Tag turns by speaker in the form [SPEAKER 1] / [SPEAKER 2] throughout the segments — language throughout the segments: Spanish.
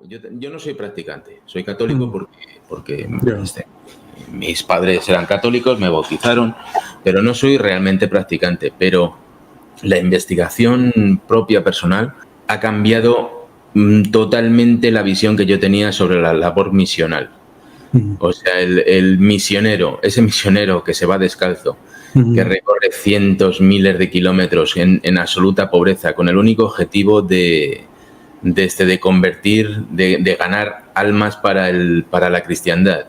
[SPEAKER 1] yo no soy practicante, soy católico porque
[SPEAKER 2] Ya.
[SPEAKER 1] mis padres eran católicos, me bautizaron, pero no soy realmente practicante. Pero la investigación propia personal ha cambiado totalmente la visión que yo tenía sobre la labor misional. O sea, el misionero, ese misionero que se va descalzo, que recorre cientos, miles de kilómetros en absoluta pobreza, con el único objetivo de convertir, de ganar almas para la cristiandad,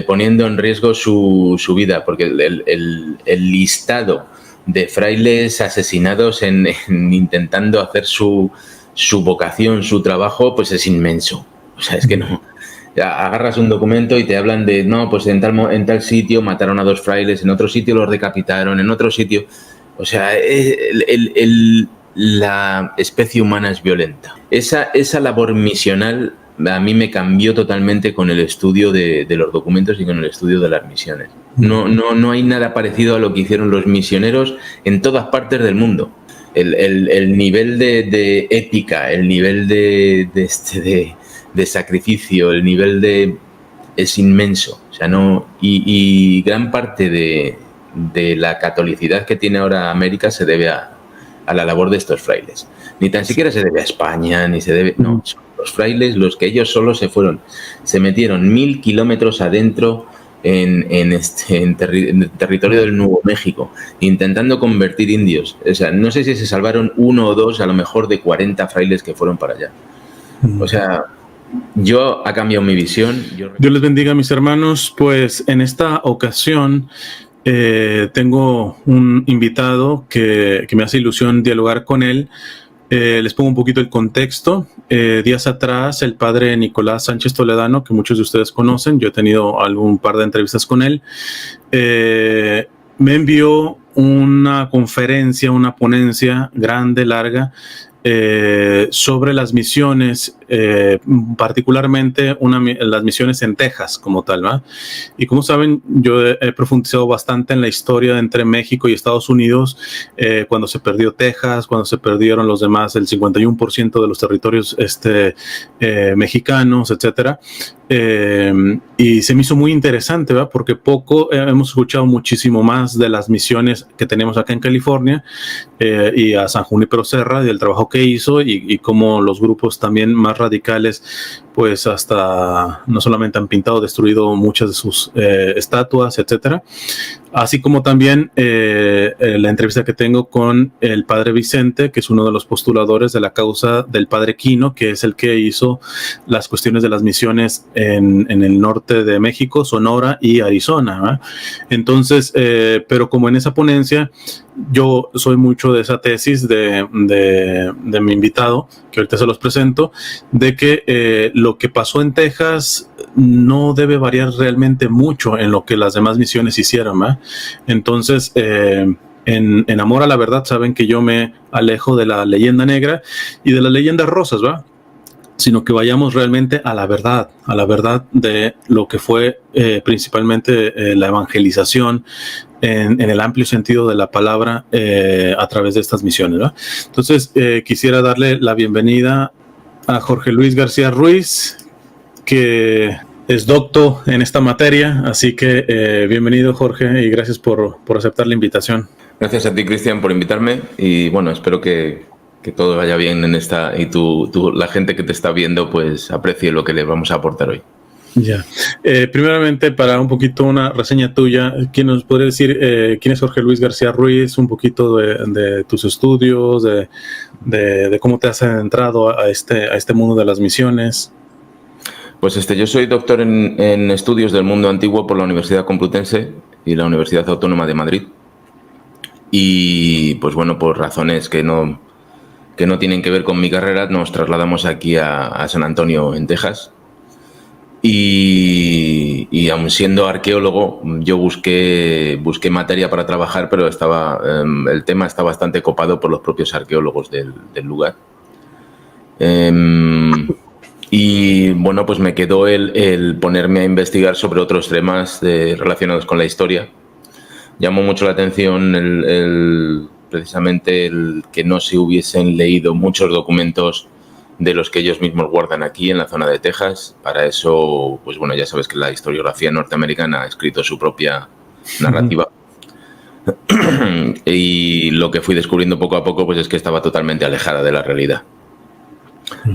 [SPEAKER 1] poniendo en riesgo su vida, porque el listado de frailes asesinados en intentando hacer su vocación, su trabajo, pues es inmenso. O sea, es que no. Agarras un documento y te hablan de, no, pues en tal sitio mataron a 2 frailes, en otro sitio los decapitaron, en otro sitio... O sea, la especie humana es violenta. Esa labor misional a mí me cambió totalmente con el estudio de los documentos y con el estudio de las misiones. No hay nada parecido a lo que hicieron los misioneros en todas partes del mundo. El nivel de ética, el nivel de sacrificio, el nivel es inmenso. O sea, no, y gran parte de la catolicidad que tiene ahora América se debe a la labor de estos frailes. Ni tan siquiera se debe a España, ni se debe... No, son los frailes los que ellos solos se metieron 1000 kilómetros adentro en territorio del Nuevo México, intentando convertir indios. O sea, no sé si se salvaron 1 o 2, a lo mejor, de 40 frailes que fueron para allá. O sea, yo ha cambiado mi visión.
[SPEAKER 2] Dios les bendiga, mis hermanos. Pues en esta ocasión tengo un invitado que me hace ilusión dialogar con él. Les pongo un poquito el contexto. Días atrás, el padre Nicolás Sánchez Toledano, que muchos de ustedes conocen, yo he tenido algún par de entrevistas con él, me envió una conferencia, una ponencia grande, larga, sobre las misiones, particularmente las misiones en Texas como tal, ¿va? Y como saben, yo he profundizado bastante en la historia entre México y Estados Unidos, cuando se perdió Texas, cuando se perdieron los demás, el 51% de los territorios mexicanos, etcétera. Y se me hizo muy interesante, ¿verdad? Porque hemos escuchado muchísimo más de las misiones que tenemos acá en California, y a San Junípero Serra, del trabajo que hizo, y cómo los grupos también más radicales, pues hasta no solamente han pintado, destruido muchas de sus estatuas, etcétera. Así como también la entrevista que tengo con el padre Vicente, que es uno de los postuladores de la causa del padre Quino, que es el que hizo las cuestiones de las misiones en el norte de México, Sonora y Arizona, ¿verdad? Entonces, pero como en esa ponencia, yo soy mucho de esa tesis de mi invitado, que ahorita se los presento, de que lo que pasó en Texas no debe variar realmente mucho en lo que las demás misiones hicieron, ¿verdad? Entonces, en amor a la verdad, saben que yo me alejo de la leyenda negra y de las leyendas rosas, ¿verdad? Sino que vayamos realmente a la verdad de lo que fue principalmente la evangelización en el amplio sentido de la palabra, a través de estas misiones, ¿verdad? Entonces, quisiera darle la bienvenida a Jorge Luis García Ruiz, que es doctor en esta materia, así que bienvenido, Jorge, y gracias por aceptar la invitación.
[SPEAKER 1] Gracias a ti, Cristian, por invitarme, y bueno, espero que todo vaya bien en esta, y la gente que te está viendo pues aprecie lo que le vamos a aportar hoy.
[SPEAKER 2] Ya. Primeramente, para un poquito una reseña tuya, ¿quién nos podría decir quién es Jorge Luis García Ruiz? Un poquito de tus estudios, de cómo te has adentrado a este mundo de las misiones.
[SPEAKER 1] Pues yo soy doctor en estudios del mundo antiguo por la Universidad Complutense y la Universidad Autónoma de Madrid. Y pues bueno, por razones que no tienen que ver con mi carrera, nos trasladamos aquí a San Antonio, en Texas. Y aun siendo arqueólogo, yo busqué materia para trabajar, pero el tema está bastante copado por los propios arqueólogos del lugar. Y bueno, pues me quedó el ponerme a investigar sobre otros temas relacionados con la historia. Llamó mucho la atención precisamente el que no se hubiesen leído muchos documentos de los que ellos mismos guardan aquí en la zona de Texas. Para eso, pues bueno, ya sabes que la historiografía norteamericana ha escrito su propia narrativa. Y lo que fui descubriendo poco a poco, pues es que estaba totalmente alejada de la realidad.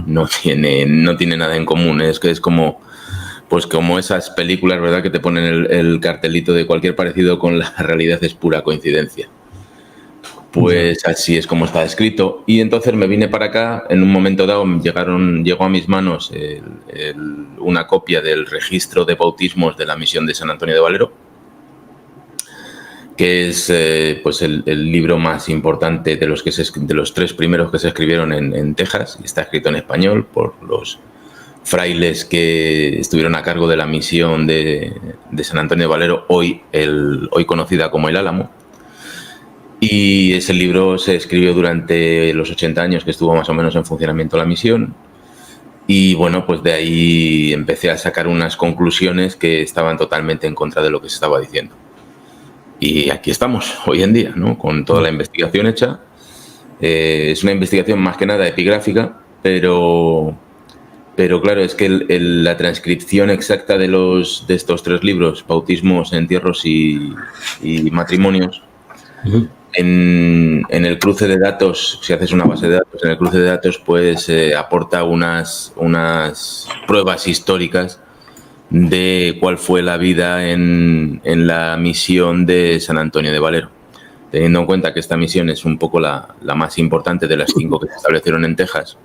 [SPEAKER 1] No tiene nada en común. Es que es como, pues como esas películas, ¿verdad?, que te ponen el cartelito de cualquier parecido con la realidad es pura coincidencia. Pues así es como está escrito. Y entonces me vine para acá. En un momento dado llegó a mis manos una copia del registro de bautismos de la misión de San Antonio de Valero, que es pues el libro más importante de los 3 primeros que se escribieron en Texas. Está escrito en español por los frailes que estuvieron a cargo de la misión de San Antonio de Valero, hoy conocida como el Álamo. Y ese libro se escribió durante los 80 años que estuvo más o menos en funcionamiento la misión. Y bueno, pues de ahí empecé a sacar unas conclusiones que estaban totalmente en contra de lo que se estaba diciendo. Y aquí estamos hoy en día, ¿no?, con toda la investigación hecha. Es una investigación más que nada epigráfica, pero claro, es que la transcripción exacta de estos 3 libros, Bautismos, Entierros y Matrimonios, en el cruce de datos, si haces una base de datos, en el cruce de datos, pues aporta unas pruebas históricas de cuál fue la vida en la misión de San Antonio de Valero. Teniendo en cuenta que esta misión es un poco la más importante de las 5 que se establecieron en Texas,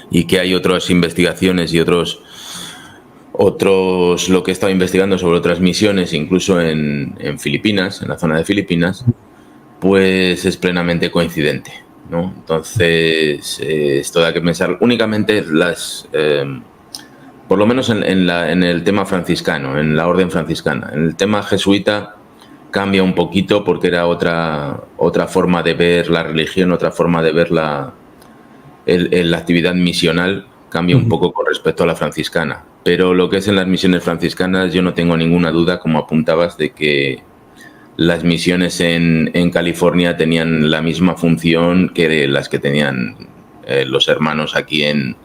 [SPEAKER 1] y que hay otras investigaciones y otros lo que he estado investigando sobre otras misiones, incluso en Filipinas, en la zona de Filipinas, pues es plenamente coincidente, ¿no? Entonces, esto da que pensar únicamente por lo menos en el tema franciscano, en la orden franciscana. En el tema jesuita cambia un poquito porque era otra forma de ver la religión, otra forma de ver la actividad misional, cambia un poco con respecto a la franciscana. Pero lo que es en las misiones franciscanas, yo no tengo ninguna duda, como apuntabas, de que las misiones en California tenían la misma función que las que tenían los hermanos aquí en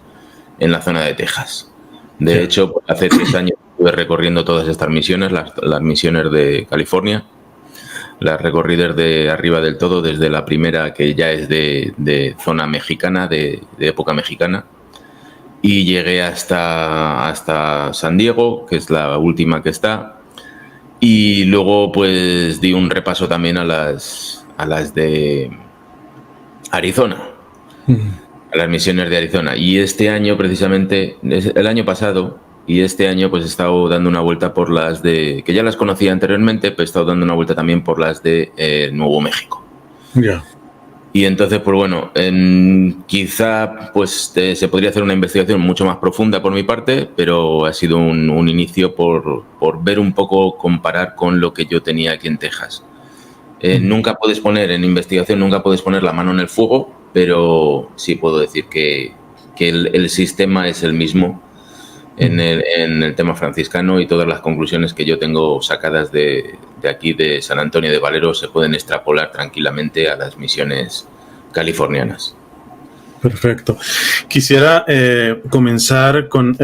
[SPEAKER 1] la zona de Texas. De hecho, pues, hace 3 años estuve recorriendo todas estas misiones, las misiones de California. Las recorrí desde arriba del todo, desde la primera, que ya es de zona mexicana, de época mexicana, y llegué hasta San Diego, que es la última que está. Y luego pues di un repaso también a las de Arizona, a las misiones de Arizona. Y este año, precisamente, el año pasado y este año, pues he estado dando una vuelta por las que ya las conocía anteriormente, pero he estado dando una vuelta también por las de Nuevo México.
[SPEAKER 2] Ya.
[SPEAKER 1] Y entonces, pues bueno, quizá pues se podría hacer una investigación mucho más profunda por mi parte, pero ha sido un inicio por ver un poco, comparar con lo que yo tenía aquí en Texas. Nunca puedes poner en investigación, nunca puedes poner la mano en el fuego, pero sí puedo decir que el sistema es el mismo en el tema franciscano, y todas las conclusiones que yo tengo sacadas de aquí, de San Antonio de Valero, se pueden extrapolar tranquilamente a las misiones californianas.
[SPEAKER 2] Perfecto. Quisiera comenzar con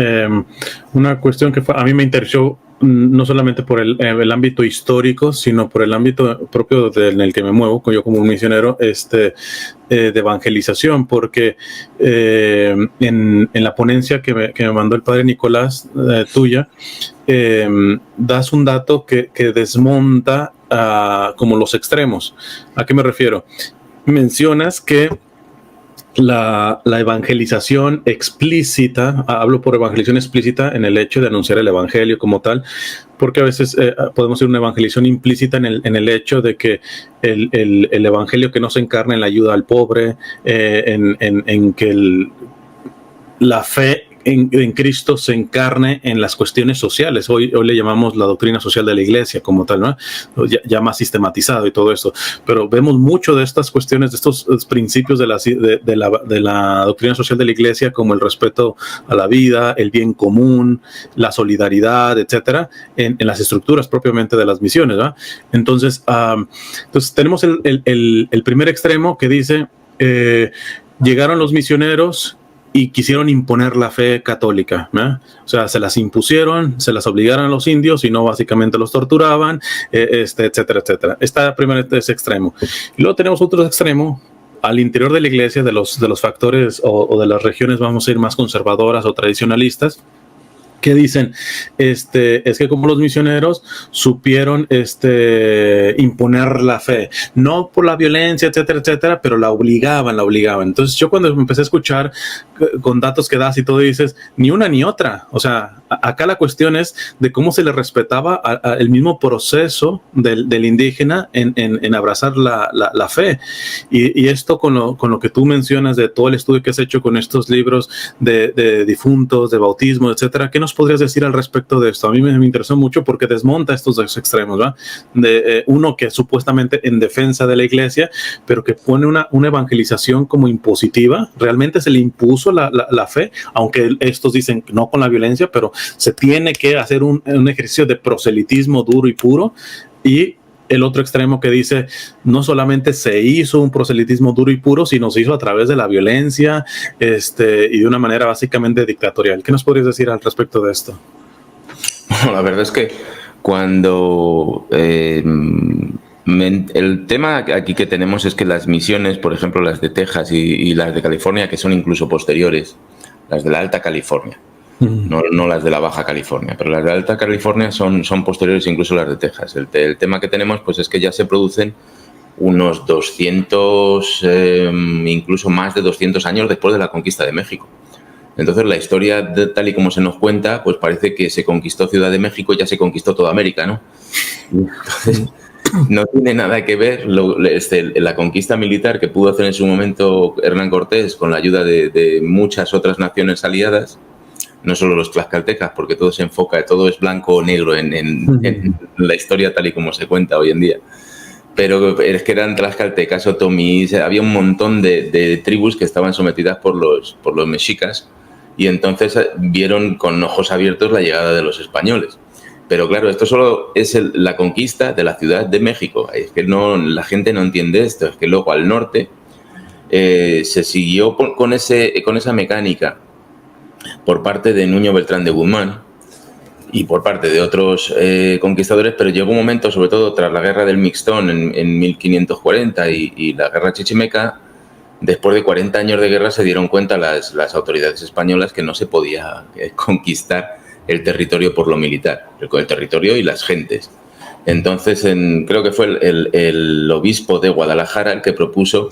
[SPEAKER 2] una cuestión que a mí me interesó, no solamente por el ámbito histórico, sino por el ámbito propio en el que me muevo, yo como un misionero, de evangelización, porque en la ponencia que me mandó el padre Nicolás, tuya, das un dato que desmonta como los extremos. ¿A qué me refiero? Mencionas que la evangelización explícita, hablo por evangelización explícita en el hecho de anunciar el evangelio como tal, porque a veces podemos hacer una evangelización implícita en el hecho de que el evangelio que no se encarna en la ayuda al pobre, en que la fe en Cristo se encarne en las cuestiones sociales. Hoy le llamamos la doctrina social de la iglesia como tal, ¿no? Ya más sistematizado y todo esto. Pero vemos mucho de estas cuestiones, de estos principios de la doctrina social de la iglesia, como el respeto a la vida, el bien común, la solidaridad, etcétera, en las estructuras propiamente de las misiones, ¿no? Entonces tenemos el primer extremo que dice, llegaron los misioneros y quisieron imponer la fe católica, ¿no? O sea, se las impusieron, se las obligaron a los indios y no básicamente los torturaban, etcétera, etcétera. Está primero ese extremo. Y luego tenemos otro extremo al interior de la iglesia, de los factores o de las regiones, vamos a ir más conservadoras o tradicionalistas, que dicen, es que como los misioneros supieron imponer la fe, no por la violencia, etcétera, etcétera, pero la obligaban. Entonces yo cuando empecé a escuchar con datos que das y todo, dices, ni una ni otra. O sea, acá la cuestión es de cómo se le respetaba el mismo proceso del indígena en abrazar la fe. Y esto con lo que tú mencionas de todo el estudio que has hecho con estos libros de difuntos, de bautismo, etcétera, ¿qué nos podrías decir al respecto de esto? A mí me interesó mucho porque desmonta estos dos extremos, ¿verdad? Uno que supuestamente en defensa de la iglesia, pero que pone una evangelización como impositiva. Realmente se le impuso la fe, aunque estos dicen no con la violencia, pero se tiene que hacer un ejercicio de proselitismo duro y puro. Y el otro extremo que dice, no solamente se hizo un proselitismo duro y puro, sino se hizo a través de la violencia y de una manera básicamente dictatorial. ¿Qué nos podrías decir al respecto de esto?
[SPEAKER 1] Bueno, la verdad es que cuando el tema aquí que tenemos es que las misiones, por ejemplo, las de Texas y las de California, que son incluso posteriores, las de la Alta California, no las de la Baja California, pero las de Alta California son posteriores incluso a las de Texas. El tema que tenemos pues es que ya se producen unos 200, incluso más de 200 años después de la conquista de México. Entonces la historia tal y como se nos cuenta, pues parece que se conquistó Ciudad de México y ya se conquistó toda América, ¿no? Entonces no tiene nada que ver la conquista militar que pudo hacer en su momento Hernán Cortés con la ayuda de muchas otras naciones aliadas, no solo los tlaxcaltecas, porque todo se enfoca, todo es blanco o negro en la historia tal y como se cuenta hoy en día. Pero es que eran tlaxcaltecas, otomís, había un montón de tribus que estaban sometidas por los mexicas y entonces vieron con ojos abiertos la llegada de los españoles. Pero claro, esto solo es la conquista de la Ciudad de México. Es que la gente no entiende esto, es que luego al norte se siguió con esa mecánica por parte de Nuño Beltrán de Guzmán y por parte de otros conquistadores, pero llegó un momento, sobre todo tras la guerra del Mixtón en 1540 y la guerra chichimeca, después de 40 años de guerra se dieron cuenta las autoridades españolas que no se podía conquistar el territorio por lo militar, el territorio y las gentes. Entonces, creo que fue el obispo de Guadalajara el que propuso,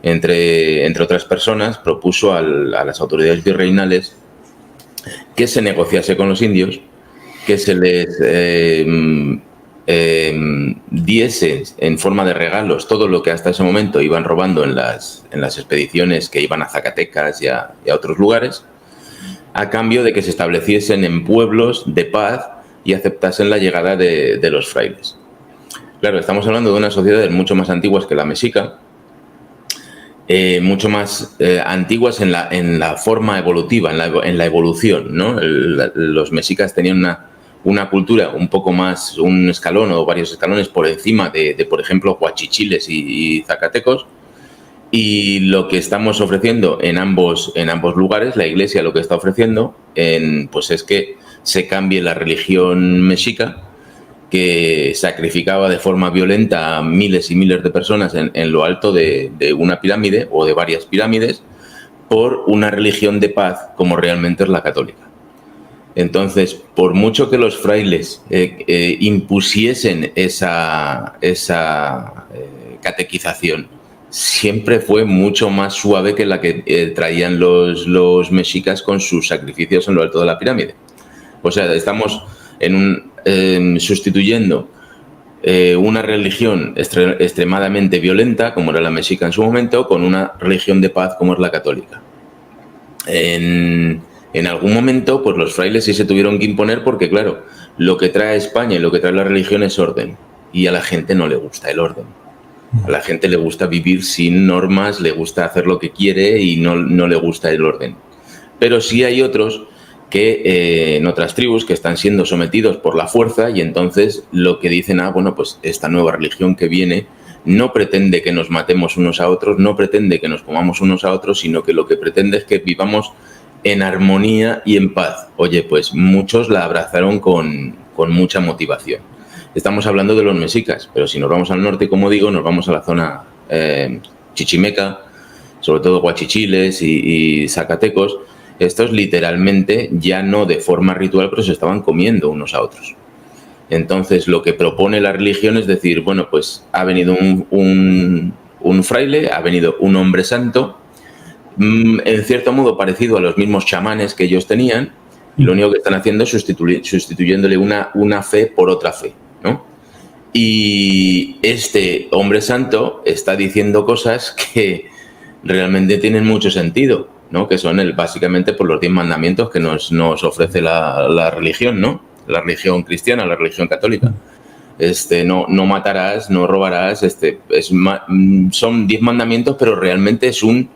[SPEAKER 1] entre otras personas, propuso a las autoridades virreinales que se negociase con los indios, que se les diese en forma de regalos todo lo que hasta ese momento iban robando en las expediciones que iban a Zacatecas y a otros lugares, a cambio de que se estableciesen en pueblos de paz y aceptasen la llegada de los frailes. Claro, estamos hablando de unas sociedades mucho más antiguas que la mexica, mucho más antiguas en la forma evolutiva, en la evolución, ¿no? Los mexicas tenían una cultura un poco más, un escalón o varios escalones por encima de por ejemplo, huachichiles y zacatecos. Y lo que estamos ofreciendo en ambos lugares, la Iglesia lo que está ofreciendo pues es que se cambie la religión mexica, que sacrificaba de forma violenta a miles y miles de personas en lo alto de una pirámide o de varias pirámides, por una religión de paz como realmente es la católica. Entonces, por mucho que los frailes impusiesen esa catequización, siempre fue mucho más suave que la que traían los mexicas con sus sacrificios en lo alto de la pirámide. O sea, estamos sustituyendo una religión extremadamente violenta, como era la mexica en su momento, con una religión de paz como es la católica. En algún momento, pues los frailes sí se tuvieron que imponer porque, claro, lo que trae España y lo que trae la religión es orden. Y a la gente no le gusta el orden. A la gente le gusta vivir sin normas, le gusta hacer lo que quiere y no le gusta el orden. Pero sí hay otros que en otras tribus que están siendo sometidos por la fuerza y entonces lo que dicen, bueno, pues esta nueva religión que viene no pretende que nos matemos unos a otros, no pretende que nos comamos unos a otros, sino que lo que pretende es que vivamos en armonía y en paz. Oye, pues muchos la abrazaron con mucha motivación. Estamos hablando de los mexicas, pero si nos vamos al norte, como digo, nos vamos a la zona chichimeca, sobre todo guachichiles y zacatecos. Estos literalmente ya no de forma ritual, pero se estaban comiendo unos a otros. Entonces, lo que propone la religión es decir, bueno, pues ha venido un fraile, ha venido un hombre santo, en cierto modo parecido a los mismos chamanes que ellos tenían, y lo único que están haciendo es sustituyéndole una fe por otra fe, ¿no? Y este hombre santo está diciendo cosas que realmente tienen mucho sentido, ¿no? Que son básicamente por los 10 mandamientos que nos ofrece la religión, ¿no? La religión cristiana, la religión católica. No matarás, no robarás, son 10 mandamientos, pero realmente es un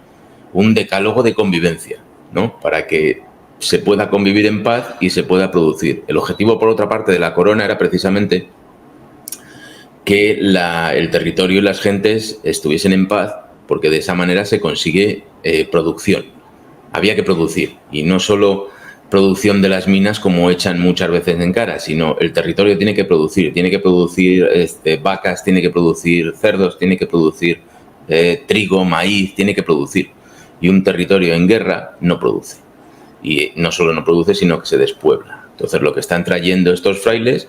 [SPEAKER 1] decálogo de convivencia, ¿no? Para que se pueda convivir en paz y se pueda producir. El objetivo, por otra parte, de la corona era precisamente que el territorio y las gentes estuviesen en paz, porque de esa manera se consigue producción. Había que producir, y no solo producción de las minas como echan muchas veces en cara, sino el territorio tiene que producir vacas, tiene que producir cerdos, tiene que producir trigo, maíz, tiene que producir. Y un territorio en guerra no produce. Y no solo no produce, sino que se despuebla. Entonces, lo que están trayendo estos frailes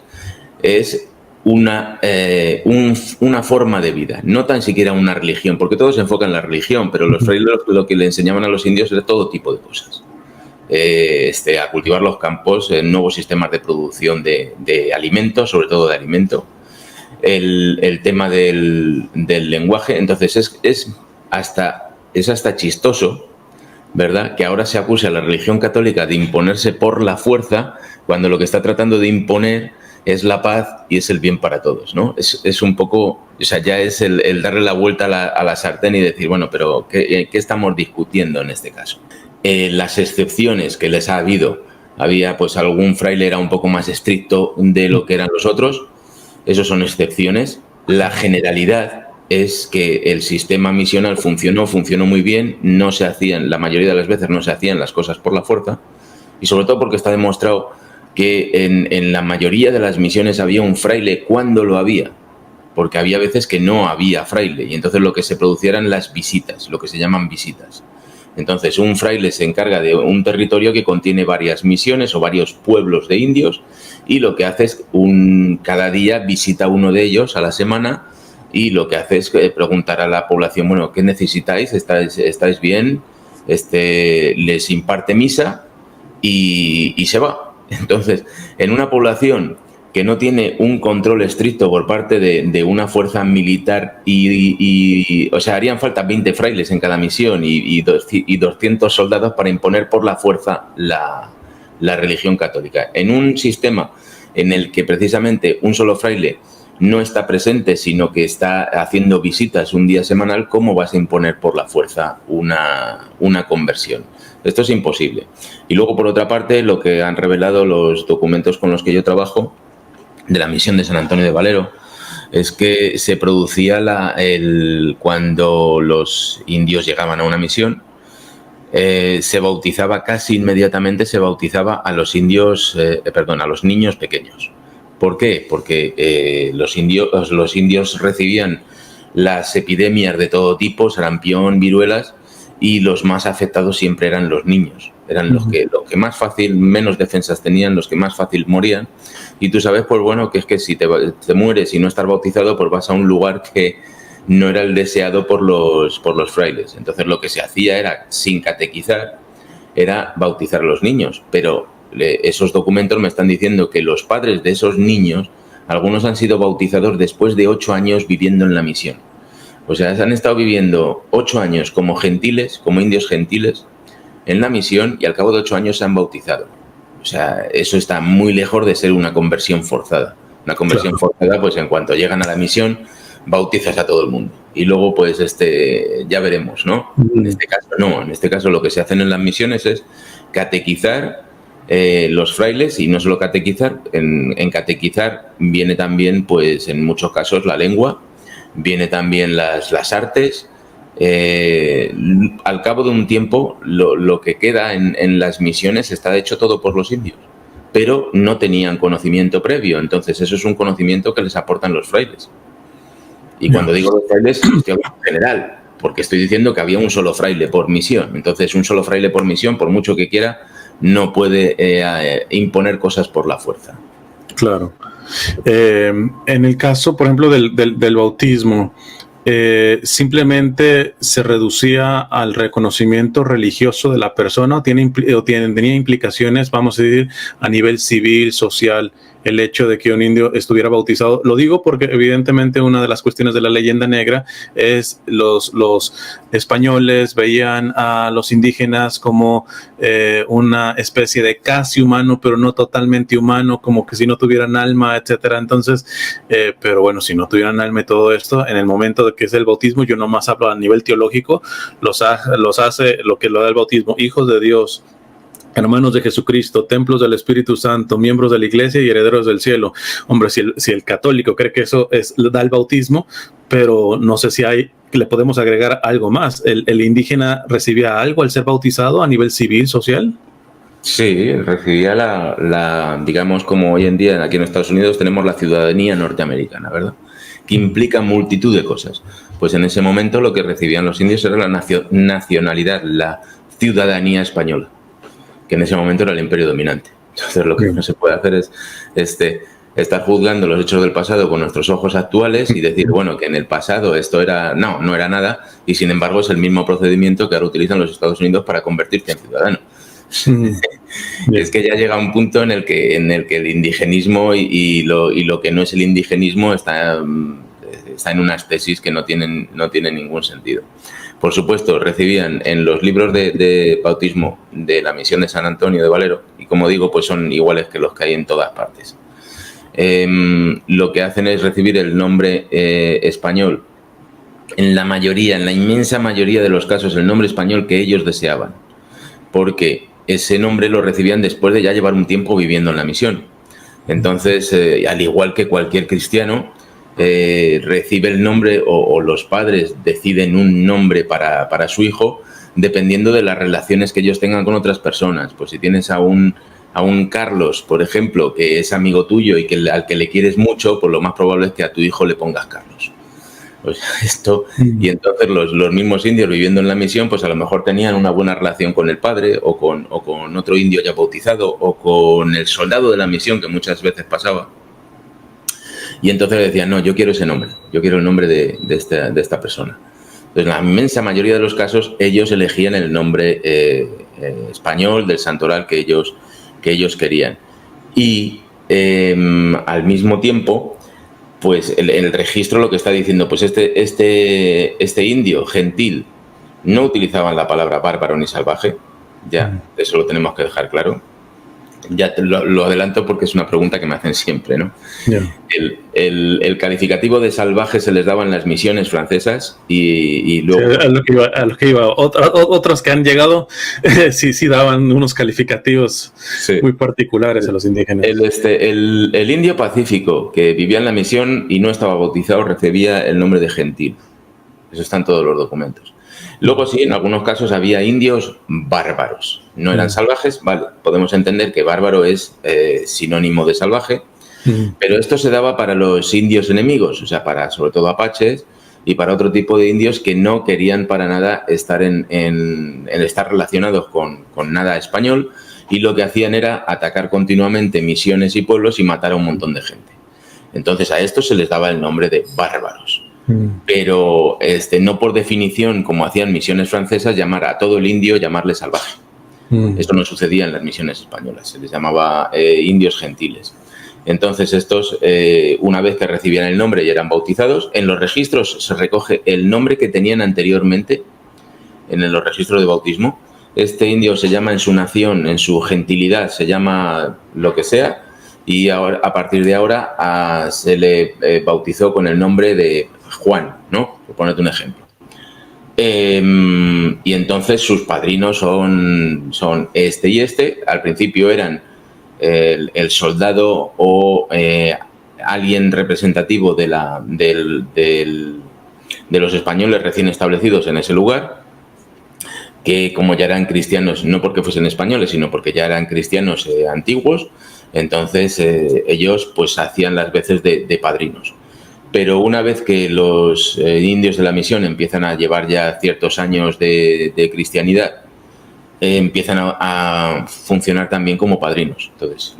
[SPEAKER 1] es una forma de vida, no tan siquiera una religión, porque todo se enfoca en la religión, pero los frailes lo que le enseñaban a los indios era todo tipo de cosas. A cultivar los campos, nuevos sistemas de producción de alimentos, sobre todo de alimento, el tema del lenguaje. Entonces es hasta chistoso, ¿verdad?, que ahora se acuse a la religión católica de imponerse por la fuerza, cuando lo que está tratando de imponer es la paz y es el bien para todos, ¿no? Es un poco, o sea, ya es el darle la vuelta a la sartén y decir, bueno, pero ¿qué estamos discutiendo en este caso? Las excepciones que les ha habido, había pues algún fraile era un poco más estricto de lo que eran los otros, esos son excepciones. La generalidad es que el sistema misional funcionó muy bien, la mayoría de las veces no se hacían las cosas por la fuerza, y sobre todo porque está demostrado que en la mayoría de las misiones había un fraile cuando lo había, porque había veces que no había fraile, y entonces lo que se producía eran las visitas, lo que se llaman visitas. Entonces, un fraile se encarga de un territorio que contiene varias misiones o varios pueblos de indios, y lo que hace es cada día visita uno de ellos a la semana, y lo que hace es preguntar a la población, bueno, ¿qué necesitáis? ¿Estáis bien? Les imparte misa y se va. Entonces, en una población que no tiene un control estricto por parte de una fuerza militar o sea, harían falta 20 frailes en cada misión y 200 soldados para imponer por la fuerza la religión católica. En un sistema en el que precisamente un solo fraile no está presente, sino que está haciendo visitas un día semanal, ¿cómo vas a imponer por la fuerza una conversión? Esto es imposible. Y luego, por otra parte, lo que han revelado los documentos con los que yo trabajo, de la misión de San Antonio de Valero, es que se producía cuando los indios llegaban a una misión, se bautizaba casi inmediatamente, a los niños pequeños. ¿Por qué? Porque los indios recibían las epidemias de todo tipo, sarampión, viruelas, y los más afectados siempre eran los niños. Eran los que menos defensas tenían, los que más fácil morían. Y tú sabes, pues bueno, que es que si te mueres y no estás bautizado, pues vas a un lugar que no era el deseado por los frailes. Entonces lo que se hacía era, sin catequizar, era bautizar a los niños. Pero esos documentos me están diciendo que los padres de esos niños, algunos han sido bautizados después de 8 años viviendo en la misión. O sea, han estado viviendo 8 años como gentiles, como indios gentiles, en la misión, y al cabo de 8 años se han bautizado. O sea, eso está muy lejos de ser una conversión forzada. Una conversión forzada, pues en cuanto llegan a la misión, bautizas a todo el mundo. Y luego, pues, ya veremos, ¿no? En este caso, no. En este caso, lo que se hacen en las misiones es catequizar los frailes, y no solo catequizar. En catequizar viene también, pues, en muchos casos, la lengua, viene también las artes. Al cabo de un tiempo, lo que queda en las misiones está hecho todo por los indios, pero no tenían conocimiento previo. Entonces eso es un conocimiento que les aportan los frailes. Y cuando digo los frailes, estoy hablando en general, porque estoy diciendo que había un solo fraile por misión. Entonces, un solo fraile por misión, por mucho que quiera, no puede imponer cosas por la fuerza.
[SPEAKER 2] Claro. En el caso, por ejemplo, del bautismo, simplemente se reducía al reconocimiento religioso de la persona o tenía implicaciones, vamos a decir, a nivel civil, social, el hecho de que un indio estuviera bautizado. Lo digo porque evidentemente una de las cuestiones de la leyenda negra es los españoles veían a los indígenas como una especie de casi humano, pero no totalmente humano, como que si no tuvieran alma, etcétera. Entonces, pero bueno, si no tuvieran alma y todo esto, en el momento de que es el bautismo, yo nomás hablo a nivel teológico, los hace lo que lo da el bautismo, hijos de Dios, hermanos de Jesucristo, templos del Espíritu Santo, miembros de la iglesia y herederos del cielo. Hombre, si el católico cree que eso da el bautismo, pero no sé si le podemos agregar algo más. ¿El indígena recibía algo al ser bautizado a nivel civil, social?
[SPEAKER 1] Sí, recibía digamos, como hoy en día aquí en Estados Unidos tenemos la ciudadanía norteamericana, ¿verdad? Que implica multitud de cosas. Pues en ese momento lo que recibían los indios era la nacionalidad, la ciudadanía española, que en ese momento era el imperio dominante. Entonces lo que no se puede hacer es estar juzgando los hechos del pasado con nuestros ojos actuales y decir, bueno, que en el pasado esto no era nada, y sin embargo es el mismo procedimiento que ahora utilizan los Estados Unidos para convertirte en ciudadano. Es que ya llega un punto en el que el indigenismo y lo que no es el indigenismo está en unas tesis que no tienen ningún sentido. Por supuesto, recibían en los libros de bautismo de la misión de San Antonio de Valero, y como digo, pues son iguales que los que hay en todas partes. Lo que hacen es recibir el nombre español, en la inmensa mayoría de los casos, el nombre español que ellos deseaban, porque ese nombre lo recibían después de ya llevar un tiempo viviendo en la misión. Entonces, al igual que cualquier cristiano, recibe el nombre o los padres deciden un nombre para su hijo dependiendo de las relaciones que ellos tengan con otras personas. Pues si tienes a un Carlos, por ejemplo, que es amigo tuyo y al que le quieres mucho, pues lo más probable es que a tu hijo le pongas Carlos. Pues y entonces los mismos indios viviendo en la misión, pues a lo mejor tenían una buena relación con el padre o con otro indio ya bautizado o con el soldado de la misión, que muchas veces pasaba. Y entonces decían, no, yo quiero ese nombre, yo quiero el nombre de esta persona. Entonces, en la inmensa mayoría de los casos, ellos elegían el nombre español del santoral que ellos querían. Y al mismo tiempo, pues el registro lo que está diciendo, pues este indio gentil no utilizaban la palabra bárbaro ni salvaje, ya, eso lo tenemos que dejar claro. Ya lo adelanto porque es una pregunta que me hacen siempre, ¿no? Yeah. El calificativo de salvaje se les daba en las misiones francesas y luego...
[SPEAKER 2] Sí, a lo que iba. Otros que han llegado sí daban unos calificativos muy particulares a los indígenas.
[SPEAKER 1] El indio pacífico que vivía en la misión y no estaba bautizado recibía el nombre de gentil. Eso está en todos los documentos. Luego sí, en algunos casos había indios bárbaros. No eran salvajes, vale, podemos entender que bárbaro es sinónimo de salvaje, pero esto se daba para los indios enemigos, o sea, para sobre todo apaches y para otro tipo de indios que no querían para nada estar estar relacionados con nada español, y lo que hacían era atacar continuamente misiones y pueblos y matar a un montón de gente. Entonces a estos se les daba el nombre de bárbaros. Pero no por definición, como hacían misiones francesas, llamar a todo el indio, llamarle salvaje. Esto no sucedía en las misiones españolas, se les llamaba indios gentiles. Entonces estos, una vez que recibían el nombre y eran bautizados, en los registros se recoge el nombre que tenían anteriormente, en los registros de bautismo. Este indio se llama en su nación, en su gentilidad, se llama lo que sea, y ahora, a partir de ahora se le bautizó con el nombre de Juan, ¿no? Por ponerte un ejemplo. Y entonces sus padrinos son este y este. Al principio eran el soldado o alguien representativo del de los españoles recién establecidos en ese lugar, que como ya eran cristianos, no porque fuesen españoles, sino porque ya eran cristianos antiguos, entonces ellos pues hacían las veces de padrinos. Pero una vez que los indios de la misión empiezan a llevar ya ciertos años de cristianidad, empiezan a funcionar también como padrinos. Entonces,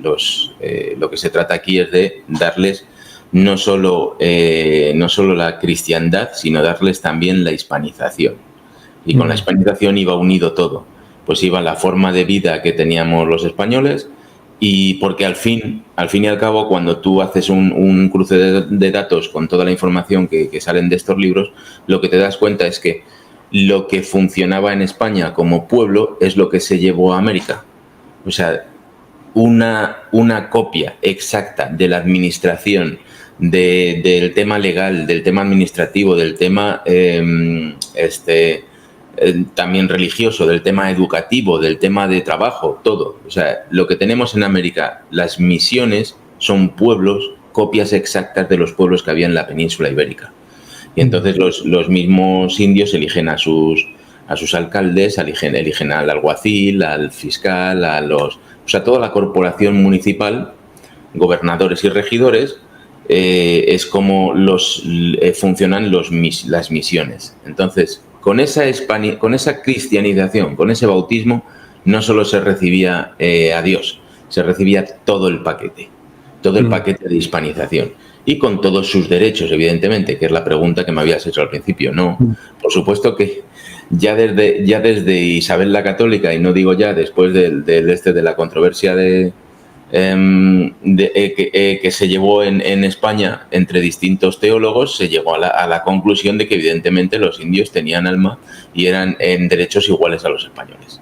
[SPEAKER 1] lo que se trata aquí es de darles no solo la cristiandad, sino darles también la hispanización. Y con la hispanización iba unido todo. Pues iba la forma de vida que teníamos los españoles, y porque al fin y al cabo, cuando tú haces un cruce de datos con toda la información que salen de estos libros, lo que te das cuenta es que lo que funcionaba en España como pueblo es lo que se llevó a América. O sea, una copia exacta de la administración, del tema legal, del tema administrativo, del tema también religioso, del tema educativo, del tema de trabajo, todo. O sea, lo que tenemos en América, las misiones son pueblos, copias exactas de los pueblos que había en la península ibérica. Y entonces los mismos indios eligen a sus alcaldes, eligen al alguacil, al fiscal, o sea, toda la corporación municipal, gobernadores y regidores, es como funcionan las misiones. Entonces, con esa cristianización, con ese bautismo, no solo se recibía a Dios, se recibía todo el paquete de hispanización. Y con todos sus derechos, evidentemente, que es la pregunta que me habías hecho al principio. No, por supuesto que ya desde Isabel la Católica, y no digo ya después de la controversia que se llevó en España entre distintos teólogos, se llegó a la conclusión de que evidentemente los indios tenían alma y eran en derechos iguales a los españoles.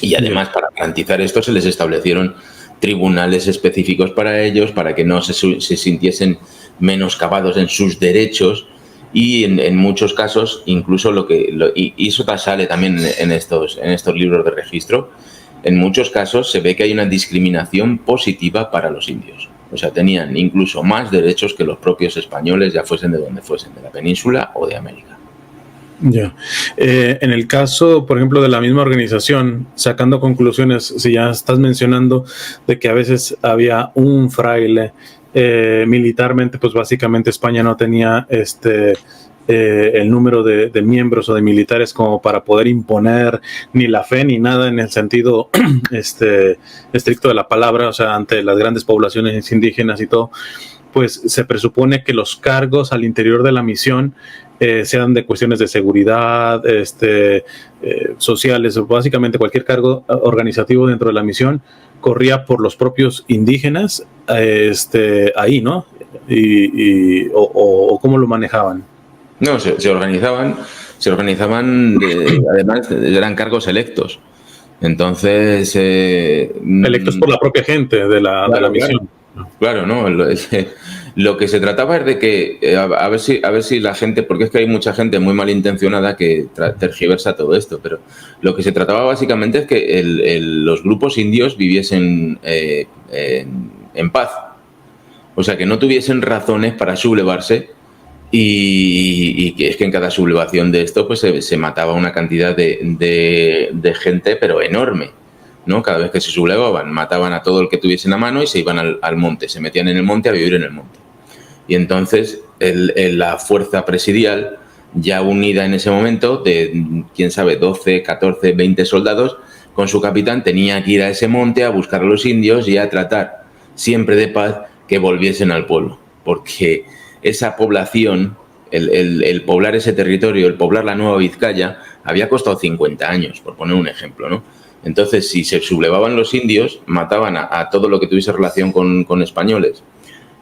[SPEAKER 1] Y además, para garantizar esto, se les establecieron tribunales específicos para ellos, para que no se menoscabados en sus derechos, y en muchos casos, incluso y eso sale también en estos libros de registro, en muchos casos se ve que hay una discriminación positiva para los indios. O sea, tenían incluso más derechos que los propios españoles, ya fuesen de donde fuesen, de la península o de América.
[SPEAKER 2] Ya. En el caso, por ejemplo, de la misma organización, sacando conclusiones, si ya estás mencionando de que a veces había un fraile, militarmente, pues básicamente España no tenía el número de miembros o de militares como para poder imponer ni la fe ni nada en el sentido estricto de la palabra, o sea, ante las grandes poblaciones indígenas y todo, pues se presupone que los cargos al interior de la misión sean de cuestiones de seguridad, sociales, básicamente cualquier cargo organizativo dentro de la misión corría por los propios indígenas ahí, ¿no? O ¿cómo lo manejaban?
[SPEAKER 1] No, se organizaban, además eran cargos electos. Entonces...
[SPEAKER 2] electos por la propia gente de la misión.
[SPEAKER 1] Claro, ¿no? Lo que se trataba es de que, a ver si la gente, porque es que hay mucha gente muy malintencionada que tergiversa todo esto, pero lo que se trataba básicamente es que los grupos indios viviesen en paz. O sea, que no tuviesen razones para sublevarse, y que es que en cada sublevación de esto pues se mataba una cantidad de gente, pero enorme, ¿no? Cada vez que se sublevaban, mataban a todo el que tuviesen a mano y se iban al monte, se metían en el monte a vivir en el monte. Y entonces la fuerza presidial, ya unida en ese momento, de, quién sabe, 12, 14, 20 soldados, con su capitán, tenía que ir a ese monte a buscar a los indios y a tratar siempre de paz que volviesen al pueblo. Porque esa población, el poblar ese territorio, el poblar la Nueva Vizcaya, había costado 50 años, por poner un ejemplo, ¿no? Entonces, si se sublevaban los indios, mataban a todo lo que tuviese relación con españoles,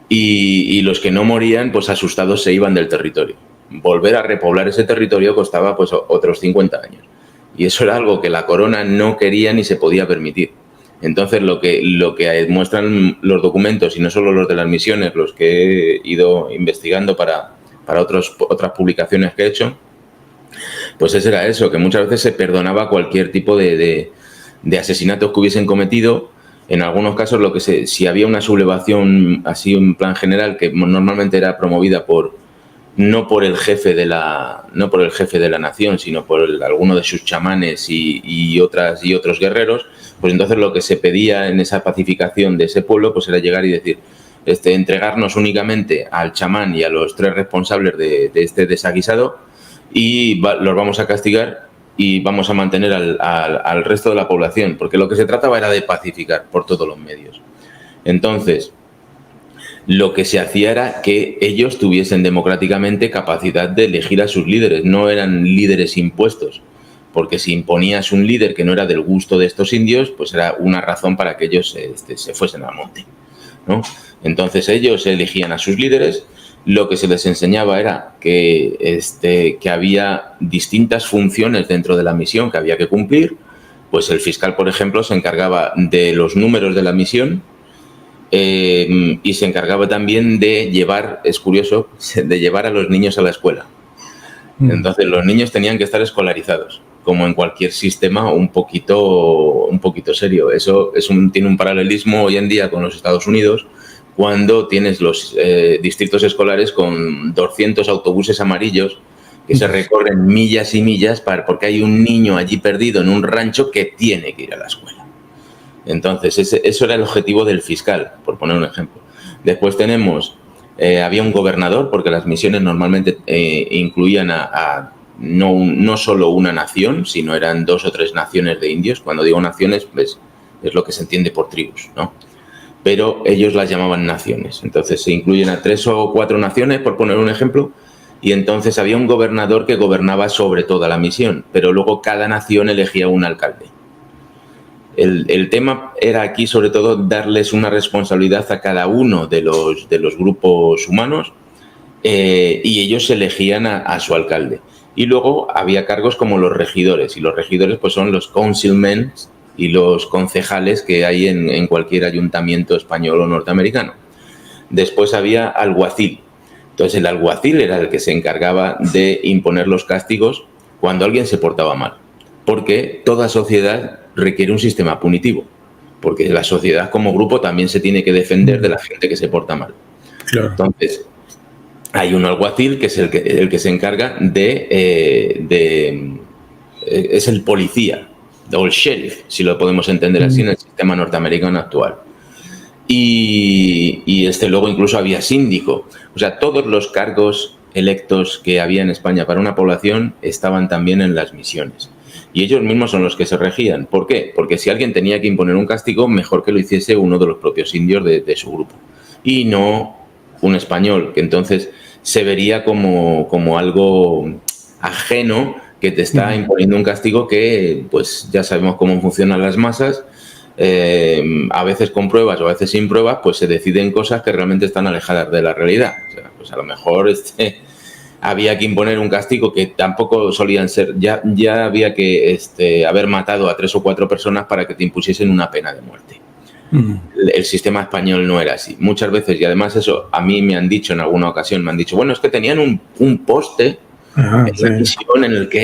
[SPEAKER 1] y los que no morían, pues asustados se iban del territorio. Volver a repoblar ese territorio costaba pues otros 50 años. Y eso era algo que la corona no quería ni se podía permitir. Entonces, lo que muestran los documentos, y no solo los de las misiones, los que he ido investigando para otras publicaciones que he hecho, pues era eso, que muchas veces se perdonaba cualquier tipo de asesinatos que hubiesen cometido. En algunos casos, si había una sublevación así en plan general, que normalmente era promovida por no por el jefe de la nación, sino por alguno de sus chamanes y otros guerreros, pues entonces lo que se pedía en esa pacificación de ese pueblo pues era llegar y decir, entregarnos únicamente al chamán y a los 3 responsables de este desaguisado y los vamos a castigar y vamos a mantener al resto de la población, porque lo que se trataba era de pacificar por todos los medios. Entonces, lo que se hacía era que ellos tuviesen democráticamente capacidad de elegir a sus líderes, no eran líderes impuestos, porque si imponías un líder que no era del gusto de estos indios, pues era una razón para que ellos se fuesen al monte, ¿no? Entonces ellos elegían a sus líderes, lo que se les enseñaba era que había distintas funciones dentro de la misión que había que cumplir, pues el fiscal, por ejemplo, se encargaba de los números de la misión, y se encargaba también de llevar, es curioso, de llevar a los niños a la escuela. Entonces los niños tenían que estar escolarizados, como en cualquier sistema un poquito serio. Eso tiene un paralelismo hoy en día con los Estados Unidos, cuando tienes los distritos escolares con 200 autobuses amarillos que se recorren millas y millas porque hay un niño allí perdido en un rancho que tiene que ir a la escuela. Entonces, eso era el objetivo del fiscal, por poner un ejemplo. Después tenemos, había un gobernador, porque las misiones normalmente incluían no solo una nación, sino eran 2 o 3 naciones de indios. Cuando digo naciones, pues, es lo que se entiende por tribus, ¿no? Pero ellos las llamaban naciones. Entonces, se incluyen a 3 o 4 naciones, por poner un ejemplo, y entonces había un gobernador que gobernaba sobre toda la misión, pero luego cada nación elegía un alcalde. El tema era aquí, sobre todo, darles una responsabilidad a cada uno de los grupos humanos, y ellos elegían a su alcalde. Y luego había cargos como los regidores, y los regidores pues son los councilmen y los concejales que hay en cualquier ayuntamiento español o norteamericano. Después había alguacil. Entonces el alguacil era el que se encargaba de imponer los castigos cuando alguien se portaba mal, porque toda sociedad requiere un sistema punitivo, porque la sociedad como grupo también se tiene que defender de la gente que se porta mal. Claro. Entonces, hay un alguacil que es el que se encarga es el policía, o el sheriff, si lo podemos entender así en el sistema norteamericano actual. Y luego incluso había síndico. O sea, todos los cargos electos que había en España para una población estaban también en las misiones. Y ellos mismos son los que se regían. ¿Por qué? Porque si alguien tenía que imponer un castigo, mejor que lo hiciese uno de los propios indios de su grupo. Y no un español, que entonces se vería como algo ajeno que te está imponiendo un castigo que, pues ya sabemos cómo funcionan las masas. A veces con pruebas o a veces sin pruebas, pues se deciden cosas que realmente están alejadas de la realidad. O sea, pues a lo mejor había que imponer un castigo que tampoco solían ser, ya había que haber matado a 3 o 4 personas para que te impusiesen una pena de muerte. El sistema español no era así. Muchas veces, y además eso a mí me han dicho en alguna ocasión, me han dicho, bueno, es que tenían un poste en la misión en el que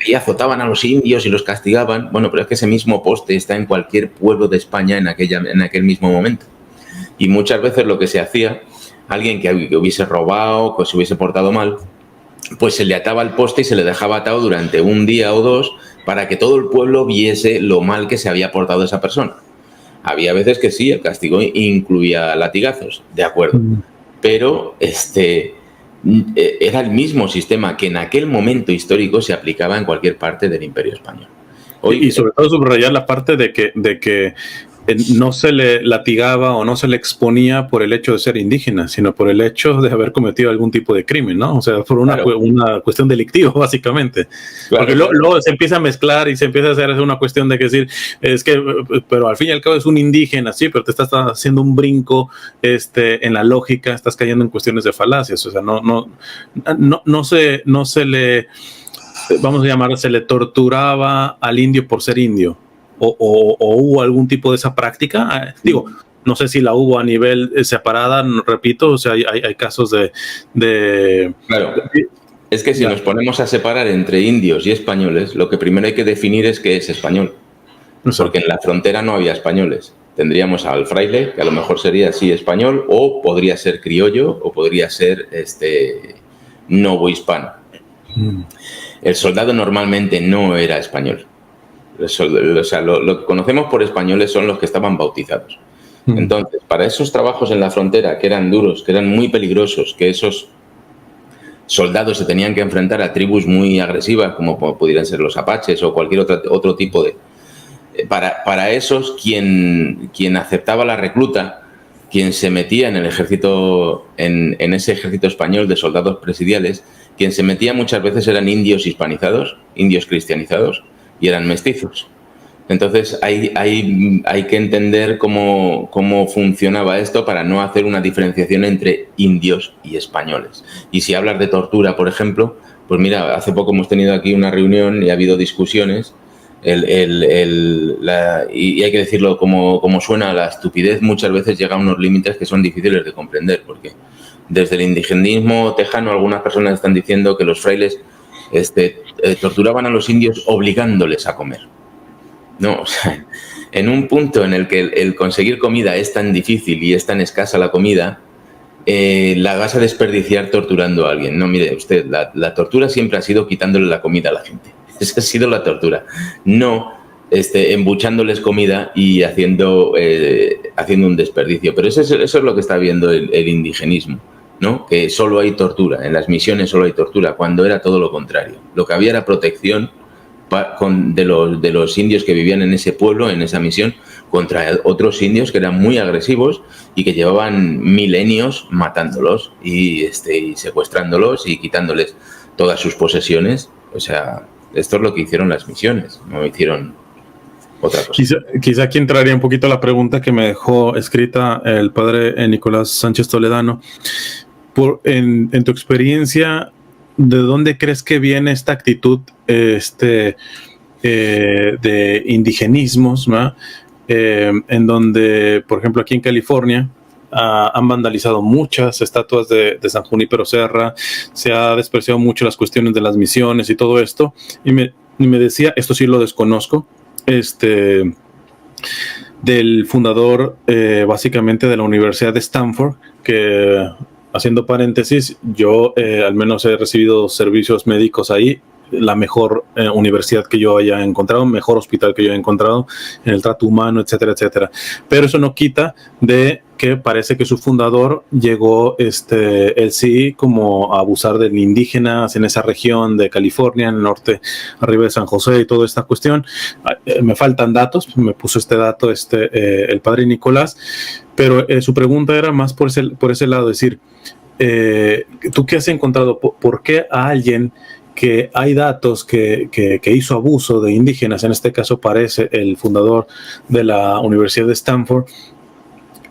[SPEAKER 1] y azotaban a los indios y los castigaban. Bueno, pero es que ese mismo poste está en cualquier pueblo de España en aquel mismo momento. Y muchas veces lo que se hacía, alguien que hubiese robado, que se hubiese portado mal, pues se le ataba al poste y se le dejaba atado durante un día o 2 para que todo el pueblo viese lo mal que se había portado esa persona. Había veces que sí, el castigo incluía latigazos, de acuerdo, pero era el mismo sistema que en aquel momento histórico se aplicaba en cualquier parte del Imperio Español.
[SPEAKER 2] Hoy, y sobre todo subrayar la parte de que no se le latigaba o no se le exponía por el hecho de ser indígena, sino por el hecho de haber cometido algún tipo de crimen, ¿no? O sea, por una cuestión delictiva, básicamente. Claro, porque luego se empieza a mezclar y se empieza a hacer una cuestión de que decir, es que, pero al fin y al cabo es un indígena, sí, pero te estás haciendo un brinco en la lógica, estás cayendo en cuestiones de falacias. O sea, no se le, vamos a llamar, se le torturaba al indio por ser indio. O hubo algún tipo de esa práctica. Digo, no sé si la hubo a nivel separada, repito, o sea, hay casos de...
[SPEAKER 1] Claro, es que si nos ponemos a separar entre indios y españoles, lo que primero hay que definir es qué es español. Porque en la frontera no había españoles. Tendríamos al fraile, que a lo mejor sería así español, o podría ser criollo, o podría ser novohispano. El soldado normalmente no era español. O sea, lo que conocemos por españoles son los que estaban bautizados. Entonces, para esos trabajos en la frontera, que eran duros, que eran muy peligrosos, que esos soldados se tenían que enfrentar a tribus muy agresivas, como pudieran ser los apaches o cualquier otro tipo de... Para esos, quien aceptaba la recluta, quien se metía en el ejército, en ese ejército español de soldados presidiales, quien se metía muchas veces eran indios hispanizados, indios cristianizados, y eran mestizos. Entonces hay que entender cómo funcionaba esto para no hacer una diferenciación entre indios y españoles. Y si hablas de tortura, por ejemplo, pues mira, hace poco hemos tenido aquí una reunión y ha habido discusiones y hay que decirlo como suena, la estupidez muchas veces llega a unos límites que son difíciles de comprender, porque desde el indigenismo tejano algunas personas están diciendo que los frailes torturaban a los indios obligándoles a comer. No, o sea, en un punto en el que el conseguir comida es tan difícil y es tan escasa la comida, la vas a desperdiciar torturando a alguien. No, mire, usted, la tortura siempre ha sido quitándole la comida a la gente. Esa ha sido la tortura. No embuchándoles comida y haciendo un desperdicio. Pero eso es lo que está viendo el indigenismo, ¿no? Que solo hay tortura. En las misiones solo hay tortura, cuando era todo lo contrario. Lo que había era protección de los indios que vivían en ese pueblo, en esa misión, contra otros indios que eran muy agresivos y que llevaban milenios matándolos y secuestrándolos y quitándoles todas sus posesiones. O sea, esto es lo que hicieron las misiones, no hicieron otra cosa.
[SPEAKER 2] Quizá aquí entraría un poquito la pregunta que me dejó escrita el padre Nicolás Sánchez Toledano. En tu experiencia, ¿de dónde crees que viene esta actitud de indigenismos, ¿no? En donde, por ejemplo, aquí en California han vandalizado muchas estatuas de San Junípero Serra, se ha despreciado mucho las cuestiones de las misiones y todo esto, y me decía, esto sí lo desconozco, del fundador básicamente de la Universidad de Stanford, que, haciendo paréntesis, yo al menos he recibido servicios médicos ahí, la mejor universidad que yo haya encontrado, mejor hospital que yo haya encontrado en el trato humano, etcétera, etcétera. Pero eso no quita de que parece que su fundador llegó, él sí, como a abusar de indígenas en esa región de California, en el norte, arriba de San José y toda esta cuestión. Me faltan datos, me puso este dato el padre Nicolás, pero su pregunta era más por ese lado, es decir, ¿tú qué has encontrado? ¿Por qué a alguien que hay datos que hizo abuso de indígenas, en este caso parece el fundador de la Universidad de Stanford,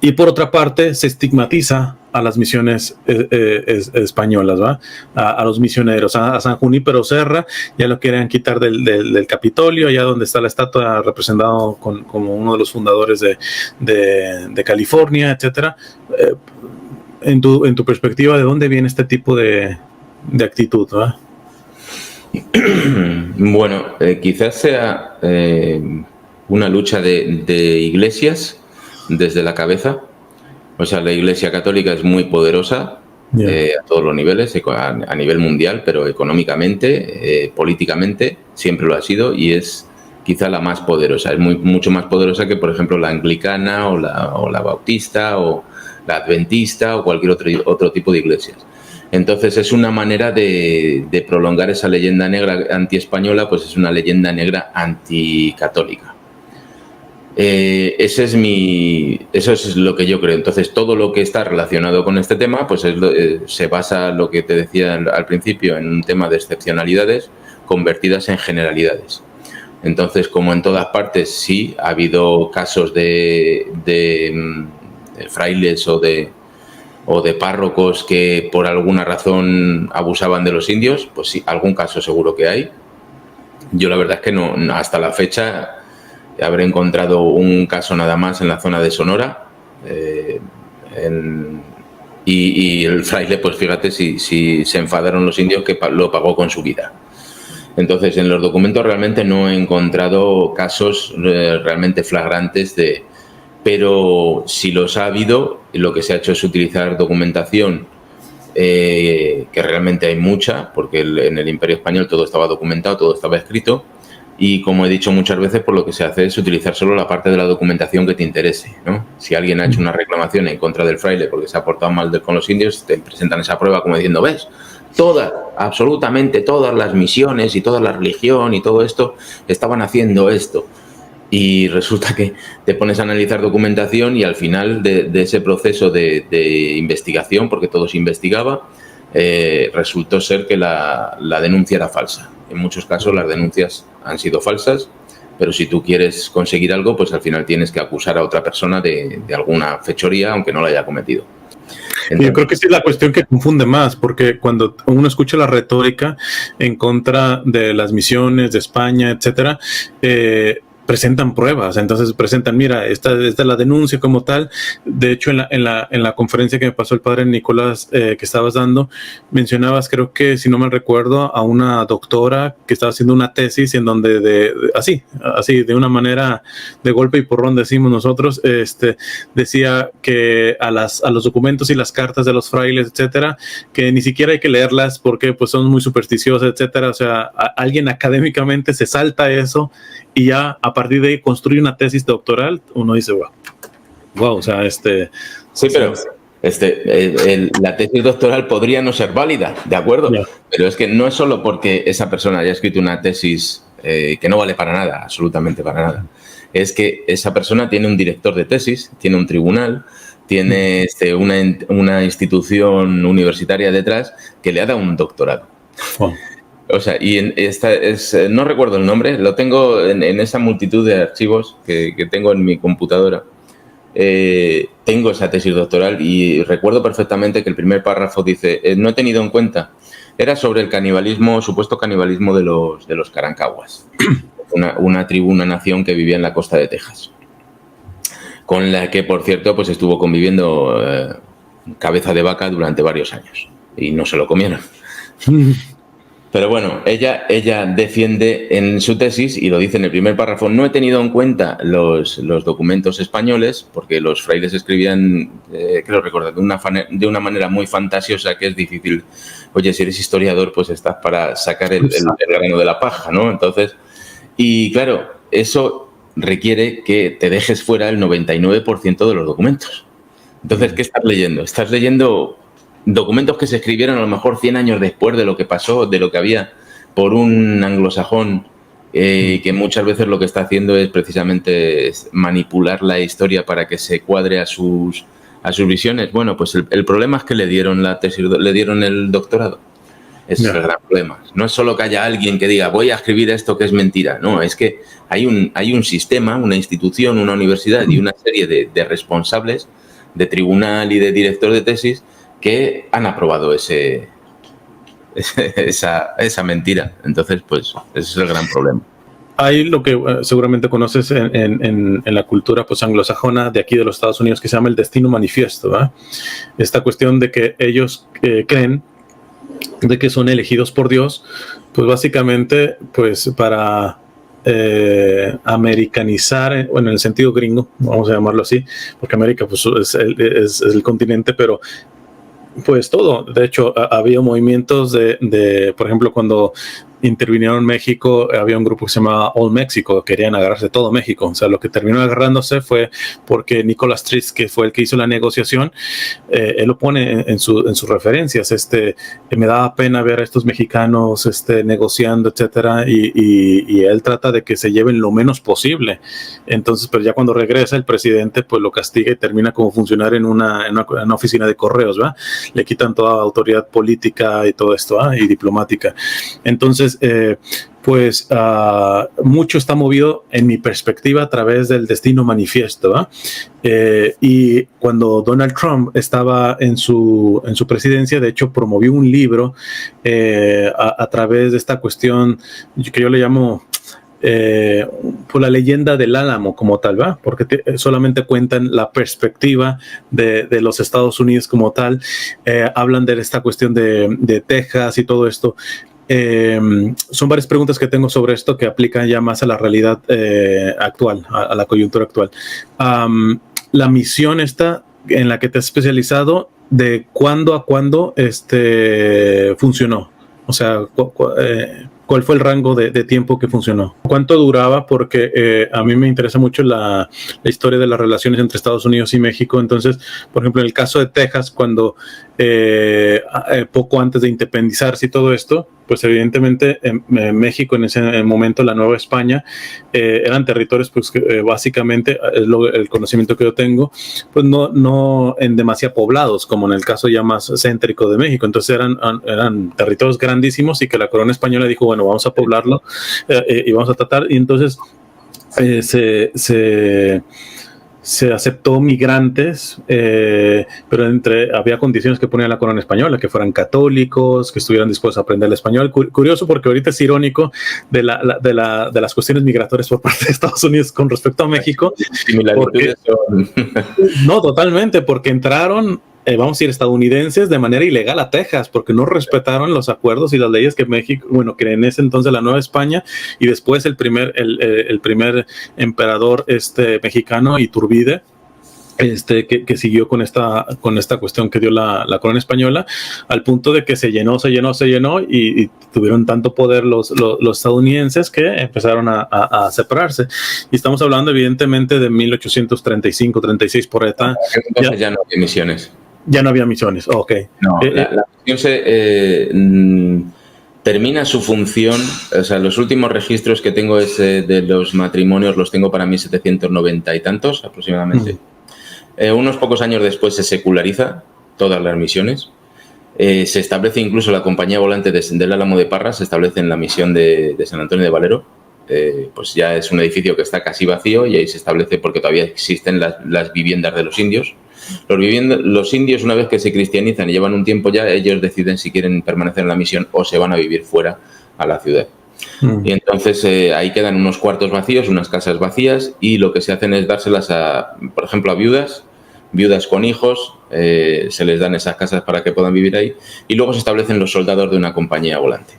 [SPEAKER 2] y por otra parte se estigmatiza a las misiones españolas, ¿va? A los misioneros, a San Junípero Serra, ya lo querían quitar del Capitolio, allá donde está la estatua representado como uno de los fundadores de California, etcétera. En tu perspectiva, ¿de dónde viene este tipo de actitud, ¿va?
[SPEAKER 1] Bueno, quizás sea una lucha de iglesias desde la cabeza. O sea, la Iglesia Católica es muy poderosa a todos los niveles, a nivel mundial, pero económicamente, políticamente, siempre lo ha sido y es quizá la más poderosa. Es mucho más poderosa que, por ejemplo, la anglicana o la bautista o la adventista o cualquier otro tipo de iglesias. Entonces es una manera de prolongar esa leyenda negra anti-española, pues es una leyenda negra anticatólica. Eso es lo que yo creo. Entonces todo lo que está relacionado con este tema, pues se basa, lo que te decía al principio, en un tema de excepcionalidades convertidas en generalidades. Entonces, como en todas partes, sí, ha habido casos de frailes o de párrocos que por alguna razón abusaban de los indios, pues sí, algún caso seguro que hay. Yo la verdad es que no, hasta la fecha habré encontrado un caso nada más en la zona de Sonora y el fraile, pues fíjate si se enfadaron los indios, que lo pagó con su vida. Entonces en los documentos realmente no he encontrado casos realmente flagrantes pero si los ha habido, lo que se ha hecho es utilizar documentación que realmente hay mucha, porque en el Imperio Español todo estaba documentado, todo estaba escrito, y como he dicho muchas veces, por lo que se hace es utilizar solo la parte de la documentación que te interese, ¿no? Si alguien ha hecho una reclamación en contra del fraile porque se ha portado mal con los indios, te presentan esa prueba como diciendo, ¿ves? Todas, absolutamente todas las misiones y toda la religión y todo esto estaban haciendo esto. Y resulta que te pones a analizar documentación y al final de ese proceso de investigación, porque todo se investigaba, resultó ser que la denuncia era falsa. En muchos casos las denuncias han sido falsas, pero si tú quieres conseguir algo, pues al final tienes que acusar a otra persona de alguna fechoría, aunque no la haya cometido.
[SPEAKER 2] Entonces, yo creo que sí es la cuestión que confunde más, porque cuando uno escucha la retórica en contra de las misiones de España, etcétera, presentan pruebas, entonces presentan, mira, esta es la denuncia como tal. De hecho, en la conferencia que me pasó el padre Nicolás que estabas dando, mencionabas, creo que si no mal recuerdo, a una doctora que estaba haciendo una tesis en donde así, de una manera de golpe y porrón decimos nosotros, decía que a los documentos y las cartas de los frailes, etcétera, que ni siquiera hay que leerlas porque pues son muy supersticiosas, etcétera. O sea, alguien académicamente se salta eso y ya a partir de ahí construye una tesis doctoral. Uno dice, wow, o sea,
[SPEAKER 1] sí, pero la tesis doctoral podría no ser válida, ¿de acuerdo? Yeah. Pero es que no es solo porque esa persona haya escrito una tesis que no vale para nada, absolutamente para nada. Es que esa persona tiene un director de tesis, tiene un tribunal, tiene una institución universitaria detrás que le ha dado un doctorado. Wow. O sea, y no recuerdo el nombre, lo tengo en esa multitud de archivos que tengo en mi computadora. Tengo esa tesis doctoral y recuerdo perfectamente que el primer párrafo dice, no he tenido en cuenta, era sobre el canibalismo, supuesto canibalismo de los Karankawas, una tribu, una nación que vivía en la costa de Texas, con la que, por cierto, pues estuvo conviviendo Cabeza de Vaca durante varios años y no se lo comieron. Pero bueno, ella defiende en su tesis, y lo dice en el primer párrafo, no he tenido en cuenta los documentos españoles, porque los frailes escribían, creo recordar, de una manera muy fantasiosa que es difícil. Oye, si eres historiador, pues estás para sacar el grano de la paja, ¿no? Entonces, y claro, eso requiere que te dejes fuera el 99% de los documentos. Entonces, ¿qué estás leyendo? Estás leyendo documentos que se escribieron a lo mejor 100 años después de lo que pasó, de lo que había, por un anglosajón que muchas veces lo que está haciendo es precisamente manipular la historia para que se cuadre a sus visiones. Bueno, pues el problema es que le dieron la tesis, le dieron el doctorado. Ese es el gran problema. No es solo que haya alguien que diga voy a escribir esto que es mentira. No, es que hay un sistema, una institución, una universidad y una serie de responsables de tribunal y de director de tesis que han aprobado esa mentira. Entonces, pues, ese es el gran problema.
[SPEAKER 2] Hay lo que seguramente conoces en la cultura pues, anglosajona de aquí de los Estados Unidos que se llama el destino manifiesto, ¿verdad? Esta cuestión de que ellos creen de que son elegidos por Dios, pues básicamente pues para americanizar, bueno, en el sentido gringo, vamos a llamarlo así, porque América pues, es el continente, pero pues todo. De hecho, había movimientos por ejemplo, cuando intervinieron en México, había un grupo que se llamaba All Mexico, querían agarrarse todo México. O sea, lo que terminó agarrándose fue porque Nicolás Trist, que fue el que hizo la negociación, él lo pone en sus referencias. Me daba pena ver a estos mexicanos negociando, etcétera, y él trata de que se lleven lo menos posible. Entonces, pero ya cuando regresa, el presidente pues lo castiga y termina como funcionario en una oficina de correos, ¿verdad? Le quitan toda autoridad política y todo esto, y diplomática. Entonces, pues mucho está movido en mi perspectiva a través del destino manifiesto, y cuando Donald Trump estaba en su presidencia, de hecho promovió un libro a través de esta cuestión que yo le llamo por la leyenda del Álamo como tal, ¿va? Porque solamente cuentan la perspectiva de los Estados Unidos como tal, hablan de esta cuestión de Texas y todo esto. Son varias preguntas que tengo sobre esto que aplican ya más a la realidad actual, a la coyuntura actual. La misión esta en la que te has especializado, ¿de cuándo a cuándo funcionó? O sea, ¿cuál fue el rango de tiempo que funcionó? ¿Cuánto duraba? Porque a mí me interesa mucho la historia de las relaciones entre Estados Unidos y México. Entonces, por ejemplo, en el caso de Texas, cuando poco antes de independizarse y todo esto, pues evidentemente en México en ese momento, la Nueva España, eran territorios pues que básicamente, el conocimiento que yo tengo, pues no en demasiado poblados, como en el caso ya más céntrico de México. Entonces eran territorios grandísimos y que la corona española dijo, bueno, vamos a poblarlo y vamos a tratar. Y entonces se aceptó migrantes, pero había condiciones que ponía la corona española, que fueran católicos, que estuvieran dispuestos a aprender el español. Curioso, porque ahorita es irónico de las cuestiones migratorias por parte de Estados Unidos con respecto a México. Porque, no, totalmente, porque entraron, vamos a decir, estadounidenses de manera ilegal a Texas, porque no respetaron los acuerdos y las leyes que México, bueno, que en ese entonces la Nueva España, y después el primer emperador mexicano, Iturbide, que siguió con esta cuestión que dio la corona española, al punto de que se llenó y tuvieron tanto poder los estadounidenses que empezaron a separarse. Y estamos hablando evidentemente de 1835-36 por ETA.
[SPEAKER 1] Entonces ya no había misiones.
[SPEAKER 2] Ya no había misiones, ok.
[SPEAKER 1] No, la misión termina su función, o sea, los últimos registros que tengo es de los matrimonios, los tengo para 1790 y tantos aproximadamente. Unos pocos años después se seculariza todas las misiones. Se establece incluso la compañía volante del Álamo de Parras, se establece en la misión de San Antonio de Valero. Pues ya es un edificio que está casi vacío y ahí se establece porque todavía existen las viviendas de los indios. Los indios, una vez que se cristianizan y llevan un tiempo ya, ellos deciden si quieren permanecer en la misión o se van a vivir fuera a la ciudad. Y entonces ahí quedan unos cuartos vacíos, unas casas vacías, y lo que se hacen es dárselas por ejemplo, a viudas con hijos, se les dan esas casas para que puedan vivir ahí, y luego se establecen los soldados de una compañía volante.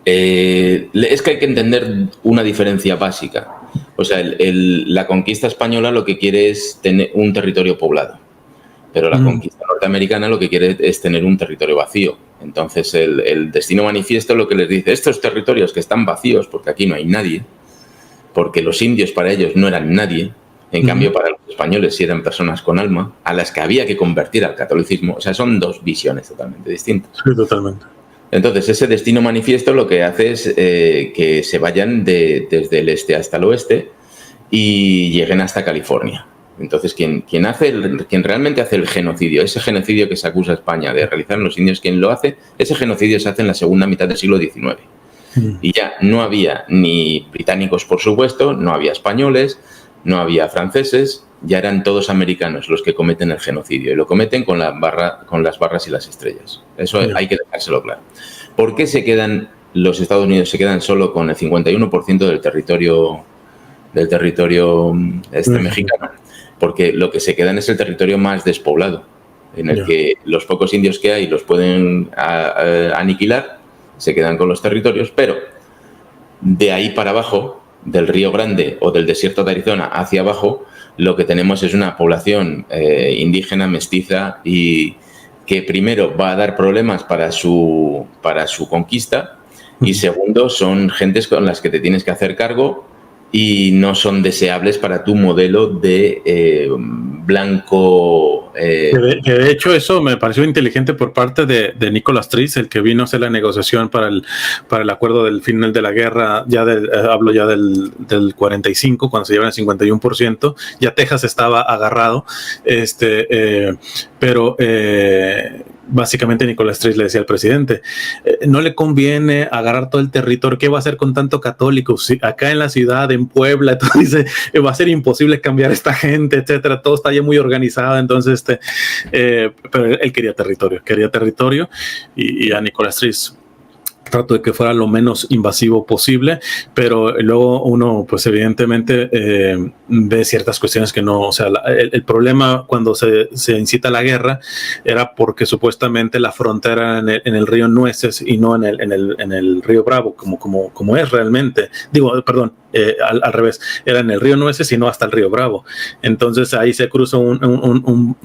[SPEAKER 1] Es que hay que entender una diferencia básica. O sea, la conquista española lo que quiere es tener un territorio poblado, pero la conquista norteamericana lo que quiere es tener un territorio vacío. Entonces el destino manifiesto lo que les dice, estos territorios que están vacíos porque aquí no hay nadie, porque los indios para ellos no eran nadie, en cambio para los españoles sí eran personas con alma, a las que había que convertir al catolicismo. O sea, son dos visiones totalmente distintas.
[SPEAKER 2] Sí, totalmente.
[SPEAKER 1] Entonces, ese destino manifiesto lo que hace es que se vayan desde el este hasta el oeste y lleguen hasta California. Entonces, quien realmente hace el genocidio, ese genocidio que se acusa a España de realizar en los indios, quien lo hace, ese genocidio se hace en la segunda mitad del siglo XIX. Y ya no había ni británicos, por supuesto, no había españoles, no había franceses, ya eran todos americanos los que cometen el genocidio, y lo cometen con las barras y las estrellas. Eso hay que dejárselo claro. ¿Por qué los Estados Unidos se quedan solo con el 51% del territorio mexicano? Porque lo que se quedan es el territorio más despoblado, en el que los pocos indios que hay los pueden aniquilar, se quedan con los territorios, pero de ahí para abajo, del Río Grande o del desierto de Arizona hacia abajo, lo que tenemos es una población indígena, mestiza, y que primero va a dar problemas para su conquista, y segundo, son gentes con las que te tienes que hacer cargo y no son deseables para tu modelo de blanco.
[SPEAKER 2] Que de hecho eso me pareció inteligente por parte de Nicolás Triss, el que vino a hacer la negociación para el acuerdo del final de la guerra. Hablo ya del 45, cuando se llevan el 51%, ya Texas estaba agarrado, pero básicamente Nicolás Triss le decía al presidente, no le conviene agarrar todo el territorio, ¿qué va a hacer con tanto católico? Si acá en la ciudad, en Puebla, entonces dice, va a ser imposible cambiar a esta gente, etcétera, todo está ya muy organizado. Entonces pero él quería territorio, y a Nicolás Triss trato de que fuera lo menos invasivo posible, pero luego uno, pues evidentemente ve ciertas cuestiones que no, o sea, el problema cuando se incita a la guerra era porque supuestamente la frontera en el río Nueces y no en el río Bravo, como es realmente, al revés, era en el río Nueces y no hasta el río Bravo. Entonces ahí se cruza un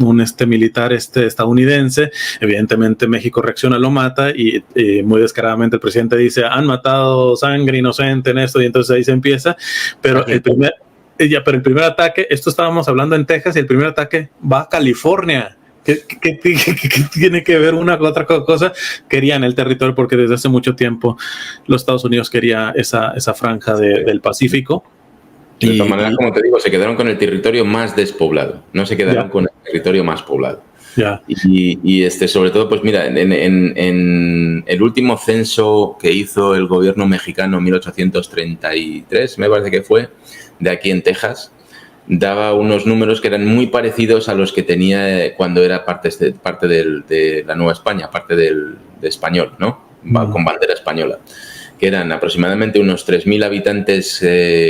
[SPEAKER 2] militar estadounidense. Evidentemente México reacciona, lo mata y muy descaradamente el presidente dice: han matado sangre inocente en esto, y entonces ahí se empieza. Pero el primer ataque, esto estábamos hablando en Texas, y el primer ataque va a California. ¿Qué tiene que ver una con otra cosa? Querían el territorio porque desde hace mucho tiempo los Estados Unidos quería esa franja del Pacífico.
[SPEAKER 1] De todas maneras, como te digo, se quedaron con el territorio más despoblado, no se quedaron con el territorio más poblado. Y sobre todo, pues mira, en el último censo que hizo el gobierno mexicano en 1833, me parece que fue, de aquí en Texas, daba unos números que eran muy parecidos a los que tenía cuando era parte de la Nueva España, parte de español, ¿no? Con bandera española, que eran aproximadamente unos 3.000 habitantes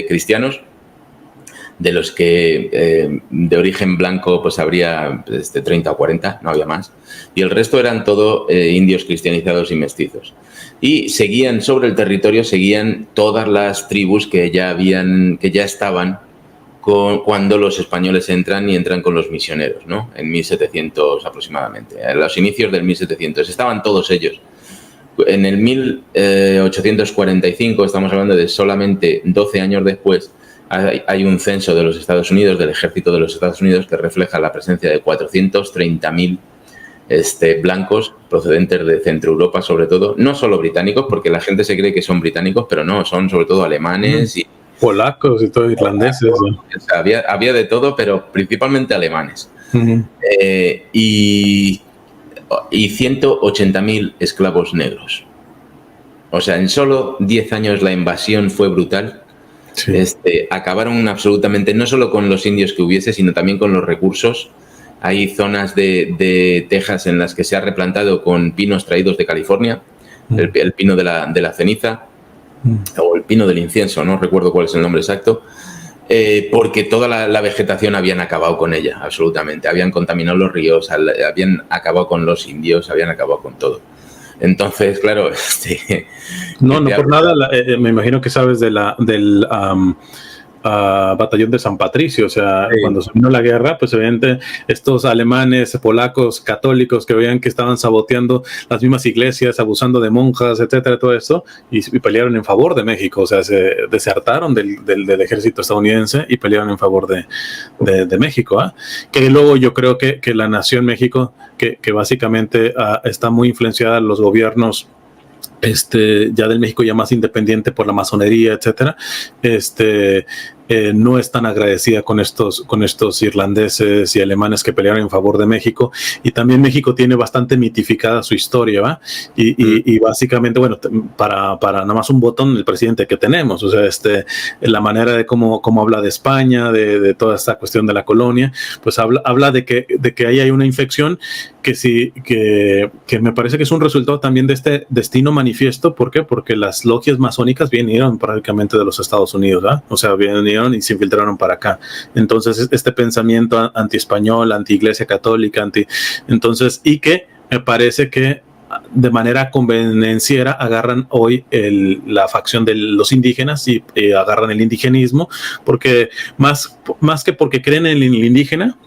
[SPEAKER 1] cristianos, de los que de origen blanco pues habría 30 o 40, no había más, y el resto eran todo indios cristianizados y mestizos. Y seguían sobre el territorio, seguían todas las tribus que ya estaban cuando los españoles entran con los misioneros, ¿no? En 1700 aproximadamente, a los inicios del 1700, estaban todos ellos. En el 1845, estamos hablando de solamente 12 años después, hay un censo de los Estados Unidos, del ejército de los Estados Unidos, que refleja la presencia de 430.000 blancos procedentes de Centro Europa, sobre todo, no solo británicos, porque la gente se cree que son británicos, pero no, son sobre todo alemanes y
[SPEAKER 2] polacos y todo, irlandeses.
[SPEAKER 1] O sea, había de todo, pero principalmente alemanes. Y 180.000 esclavos negros. O sea, en solo 10 años la invasión fue brutal. Sí. Acabaron absolutamente, no solo con los indios que hubiese, sino también con los recursos. Hay zonas de Texas en las que se ha replantado con pinos traídos de California, el pino de la ceniza, o el pino del incienso, no recuerdo cuál es el nombre exacto, porque toda la vegetación habían acabado con ella, absolutamente. Habían contaminado los ríos, habían acabado con los indios, habían acabado con todo. Entonces, claro...
[SPEAKER 2] no por nada, me imagino que sabes del batallón de San Patricio. O sea, sí. Cuando se vino la guerra, pues evidentemente estos alemanes, polacos, católicos que veían que estaban saboteando las mismas iglesias, abusando de monjas, etcétera, todo esto, y pelearon en favor de México. O sea, se desertaron del ejército estadounidense y pelearon en favor de México, ¿eh? Que luego yo creo que la nación México, que básicamente está muy influenciada en los gobiernos ya del México ya más independiente por la masonería, etcétera, no es tan agradecida con estos irlandeses y alemanes que pelearon en favor de México. Y también México tiene bastante mitificada su historia, ¿va? Y básicamente, bueno, para nada más un botón, el presidente que tenemos, o sea, la manera de cómo habla de España, de toda esta cuestión de la colonia, pues habla de que ahí hay una infección que me parece que es un resultado también de este destino manifiesto. ¿Por qué? Porque las logias masónicas vinieron prácticamente de los Estados Unidos, ¿verdad? O sea, vinieron y se infiltraron para acá. Entonces, este pensamiento anti-español, anti-iglesia católica, entonces, y que me parece que de manera convenenciera agarran hoy la facción de los indígenas y agarran el indigenismo, porque más que porque creen en el indígena,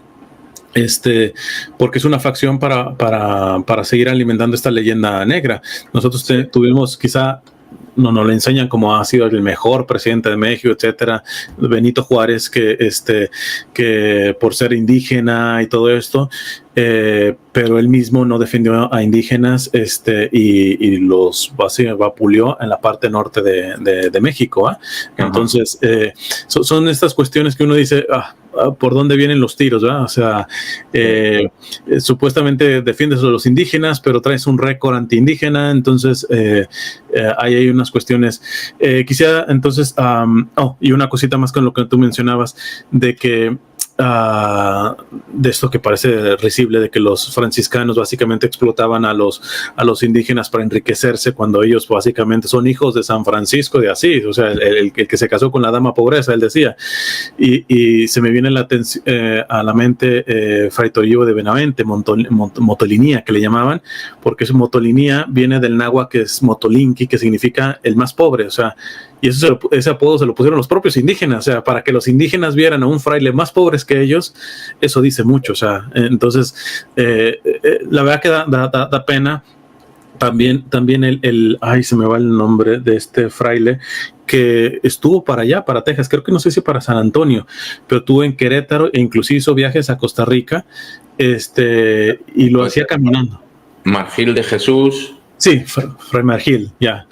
[SPEAKER 2] porque es una facción para seguir alimentando esta leyenda negra. Nosotros tuvimos quizá, no nos lo enseñan como ha sido el mejor presidente de México, etcétera, Benito Juárez, que por ser indígena y todo esto, pero él mismo no defendió a indígenas y los vapuleó en la parte norte de México, ¿eh? Entonces, son estas cuestiones que uno dice, ¿por dónde vienen los tiros, ¿verdad? O sea, supuestamente defiendes a los indígenas, pero traes un récord antiindígena. Entonces, ahí hay unas cuestiones. Quisiera, entonces, y una cosita más con lo que tú mencionabas, de que de esto que parece risible, de que los franciscanos básicamente explotaban a los indígenas para enriquecerse, cuando ellos básicamente son hijos de San Francisco de Asís, o sea, el que se casó con la dama pobreza, él decía. Y se me viene a la mente Fray Toribio de Benavente, Motolinía, que le llamaban, porque su Motolinía viene del náhuatl, que es Motolinqui, que significa el más pobre, o sea, y ese apodo se lo pusieron los propios indígenas, o sea, para que los indígenas vieran a un fraile más pobres que ellos, eso dice mucho, o sea, entonces, la verdad que da pena. También ay, se me va el nombre de este fraile que estuvo para allá, para Texas, creo que no sé si para San Antonio, pero estuvo en Querétaro e incluso hizo viajes a Costa Rica, y lo hacía caminando.
[SPEAKER 1] Margil de Jesús.
[SPEAKER 2] Sí, Fray Margil, ya.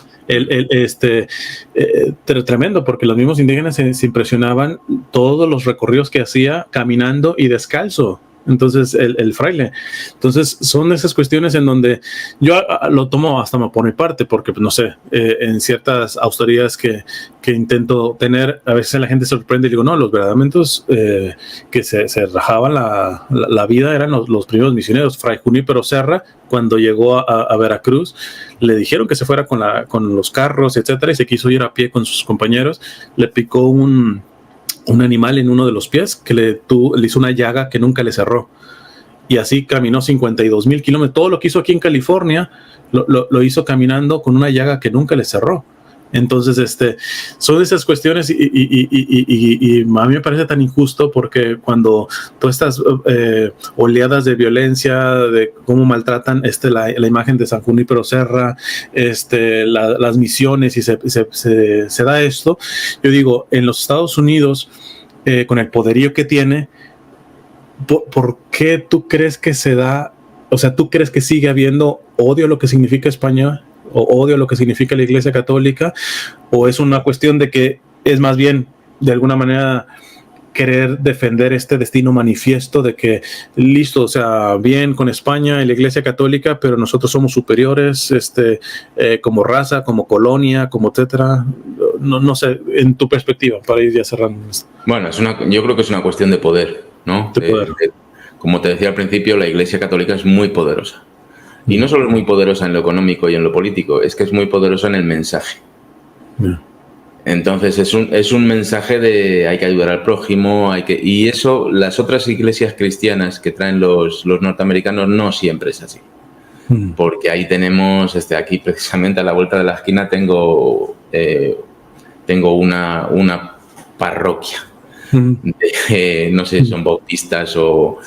[SPEAKER 2] Tremendo, porque los mismos indígenas se impresionaban todos los recorridos que hacía caminando y descalzo. Entonces, el fraile. Entonces, son esas cuestiones en donde yo lo tomo hasta por mi parte, porque, no sé, en ciertas austeridades que intento tener, a veces la gente se sorprende y digo, no, los verdaderamente que se rajaban la vida eran los primeros misioneros. Fray Junípero Serra, cuando llegó a Veracruz, le dijeron que se fuera con los carros, etcétera, y se quiso ir a pie con sus compañeros, le picó un animal en uno de los pies que le hizo una llaga que nunca le cerró, y así caminó 52,000 kilómetros. Todo lo que hizo aquí en California lo hizo caminando con una llaga que nunca le cerró. Entonces, son esas cuestiones, y a mí me parece tan injusto, porque cuando todas estas oleadas de violencia, de cómo maltratan la imagen de San Junípero Serra, las misiones, y se da esto, yo digo, en los Estados Unidos, con el poderío que tiene, ¿por qué tú crees que se da? O sea, ¿tú crees que sigue habiendo odio a lo que significa España, o odio a lo que significa la Iglesia Católica, o es una cuestión de que es más bien, de alguna manera, querer defender este destino manifiesto de que, listo, o sea, bien con España y la Iglesia Católica, pero nosotros somos superiores, como raza, como colonia, como etcétera? No sé, en tu perspectiva, para ir ya cerrando esto.
[SPEAKER 1] Bueno, yo creo que es una cuestión de poder, ¿no?
[SPEAKER 2] De poder.
[SPEAKER 1] Como te decía al principio, la Iglesia Católica es muy poderosa. Y no solo es muy poderosa en lo económico y en lo político, es que es muy poderosa en el mensaje. Entonces es un mensaje de hay que ayudar al prójimo, y eso las otras iglesias cristianas que traen los norteamericanos no siempre es así. Porque ahí tenemos, aquí precisamente a la vuelta de la esquina tengo una parroquia. No sé si son bautistas o...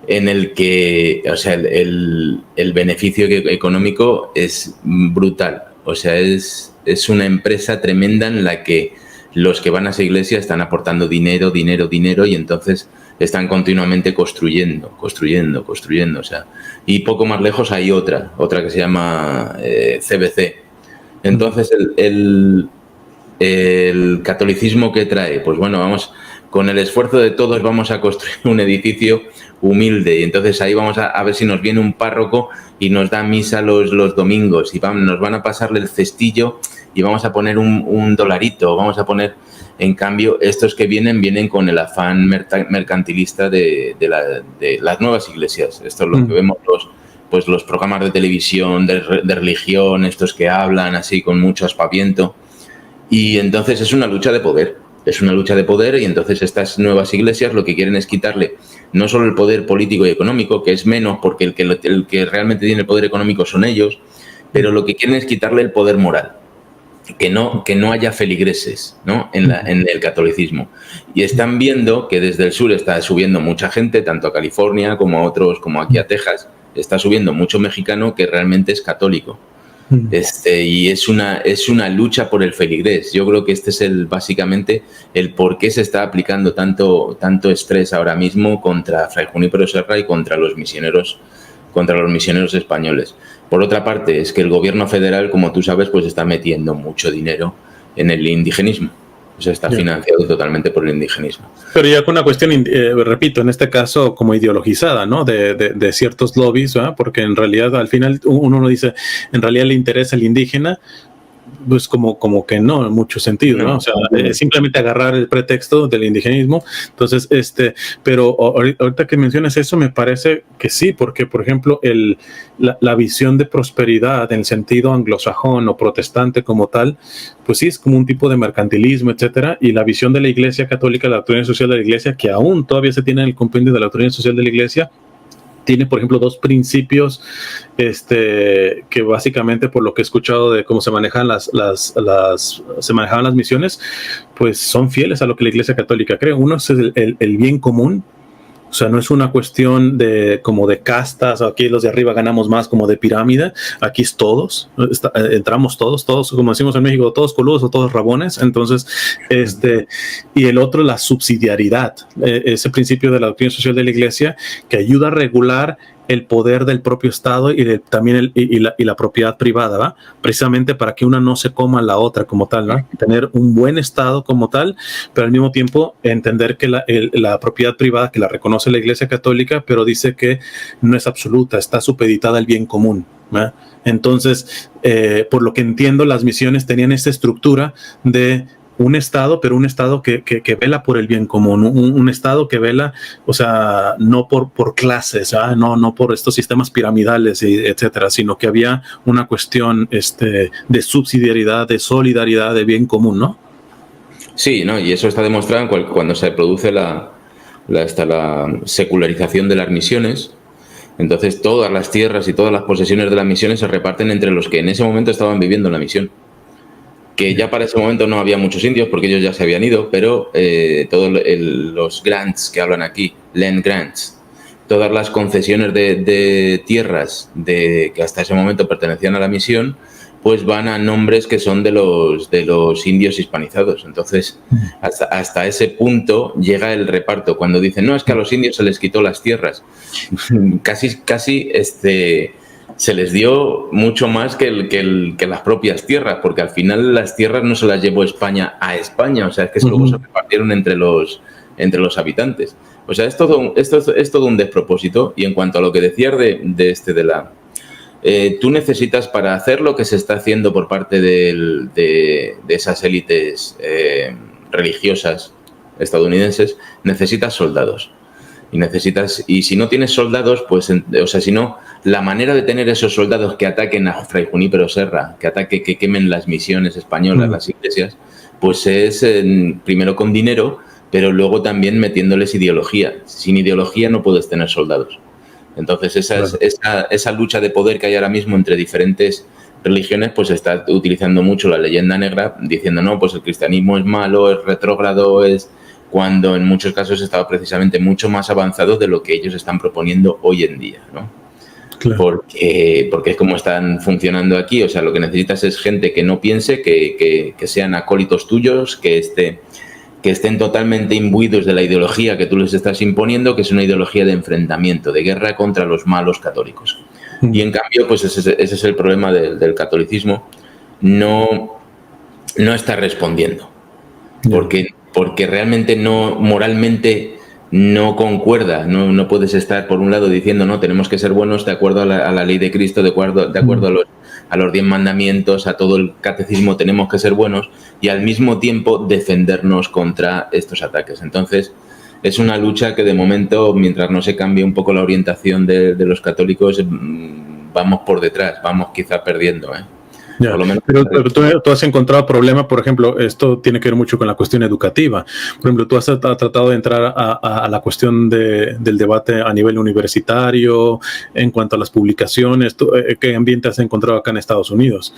[SPEAKER 1] en el que, o sea, el beneficio económico es brutal. O sea, es una empresa tremenda en la que los que van a esa iglesia están aportando dinero, y entonces están continuamente construyendo. O sea, y poco más lejos hay otra que se llama CBC. Entonces, el catolicismo que trae, pues bueno, con el esfuerzo de todos vamos a construir un edificio humilde, y entonces ahí vamos a ver si nos viene un párroco y nos da misa los domingos, y nos van a pasarle el cestillo y vamos a poner un dolarito, vamos a poner. En cambio, estos que vienen con el afán mercantilista de las nuevas iglesias. Esto es lo que vemos los programas de televisión, de religión, estos que hablan así con mucho aspaviento, y entonces es una lucha de poder. Y entonces estas nuevas iglesias lo que quieren es quitarle no solo el poder político y económico, que es menos porque el que realmente tiene el poder económico son ellos, pero lo que quieren es quitarle el poder moral, que no haya feligreses, ¿no? en el catolicismo. Y están viendo que desde el sur está subiendo mucha gente, tanto a California como a otros, como aquí a Texas, está subiendo mucho mexicano que realmente es católico. Y es una lucha por el feligrés. Yo creo que este es básicamente el por qué se está aplicando tanto estrés ahora mismo contra Fray Junípero Serra y contra los misioneros españoles. Por otra parte, es que el gobierno federal, como tú sabes, pues está metiendo mucho dinero en el indigenismo. O sea, está financiado totalmente por el indigenismo.
[SPEAKER 2] Pero ya con una cuestión, repito, en este caso como ideologizada, ¿no? De ciertos lobbies, ¿verdad? Porque en realidad al final uno no dice, en realidad le interesa el indígena, pues como que no, en mucho sentido, ¿no? O sea, simplemente agarrar el pretexto del indigenismo. Entonces, pero ahorita que mencionas eso, me parece que sí, porque, por ejemplo, la visión de prosperidad en el sentido anglosajón o protestante como tal, pues sí, es como un tipo de mercantilismo, etcétera, y la visión de la Iglesia Católica, la doctrina social de la Iglesia, que aún todavía se tiene en el compendio de la doctrina social de la Iglesia, tiene, por ejemplo, dos principios que básicamente, por lo que he escuchado de cómo se manejan se manejaban las misiones, pues son fieles a lo que la Iglesia Católica cree. Uno es el bien común. O sea, no es una cuestión como de castas, o aquí los de arriba ganamos más, como de pirámide. Aquí es todos, entramos todos, como decimos en México, todos coludos o todos rabones. Entonces, y el otro, la subsidiariedad, ese principio de la doctrina social de la Iglesia que ayuda a regular el poder del propio Estado y también la propiedad privada, ¿va? Precisamente para que una no se coma la otra como tal, ¿no? Tener un buen Estado como tal, pero al mismo tiempo entender que la propiedad privada, que la reconoce la Iglesia Católica, pero dice que no es absoluta, está supeditada al bien común, ¿va? Entonces, por lo que entiendo, las misiones tenían esta estructura de un Estado, pero un Estado que vela por el bien común, un Estado que vela, o sea, no por clases, ¿eh? no por estos sistemas piramidales, etcétera, sino que había una cuestión de subsidiariedad, de solidaridad, de bien común, ¿no?
[SPEAKER 1] Sí, ¿no? Y eso está demostrado cuando se produce la secularización de las misiones. Entonces, todas las tierras y todas las posesiones de las misiones se reparten entre los que en ese momento estaban viviendo en la misión. Que ya para ese momento no había muchos indios porque ellos ya se habían ido, pero todos los grants que hablan aquí, land grants, todas las concesiones de tierras que hasta ese momento pertenecían a la misión, pues van a nombres que son de los indios hispanizados. Entonces, hasta ese punto llega el reparto. Cuando dicen, no, es que a los indios se les quitó las tierras, casi se les dio mucho más que las propias tierras, porque al final las tierras no se las llevó España a España, o sea, es que luego se repartieron entre los habitantes. O sea, es todo un despropósito. Y en cuanto a lo que decías tú necesitas, para hacer lo que se está haciendo por parte de esas élites religiosas estadounidenses, necesitas soldados. Y si no tienes soldados, pues, o sea, si no, la manera de tener esos soldados que ataquen a Fray Junípero Serra, que quemen las misiones españolas, las iglesias, pues es primero con dinero, pero luego también metiéndoles ideología. Sin ideología no puedes tener soldados. Entonces, esa lucha de poder que hay ahora mismo entre diferentes religiones, pues está utilizando mucho la leyenda negra, diciendo, no, pues el cristianismo es malo, es retrógrado, cuando en muchos casos estaba precisamente mucho más avanzado de lo que ellos están proponiendo hoy en día, ¿no? Claro. Porque es como están funcionando aquí. O sea, lo que necesitas es gente que no piense, que sean acólitos tuyos, que estén totalmente imbuidos de la ideología que tú les estás imponiendo, que es una ideología de enfrentamiento, de guerra contra los malos católicos. Y en cambio, pues ese es el problema del catolicismo. No está respondiendo. Porque realmente moralmente no concuerda. No puedes estar, por un lado, diciendo, no, tenemos que ser buenos de acuerdo a la ley de Cristo, de acuerdo a los 10 mandamientos, a todo el catecismo, tenemos que ser buenos, y al mismo tiempo defendernos contra estos ataques. Entonces, es una lucha que de momento, mientras no se cambie un poco la orientación de los católicos, vamos por detrás, vamos quizá perdiendo,
[SPEAKER 2] Ya, por lo menos. Pero tú has encontrado problemas, por ejemplo, esto tiene que ver mucho con la cuestión educativa. Por ejemplo, tú has tratado de entrar a la cuestión del debate a nivel universitario, en cuanto a las publicaciones. ¿Qué ambiente has encontrado acá en Estados Unidos?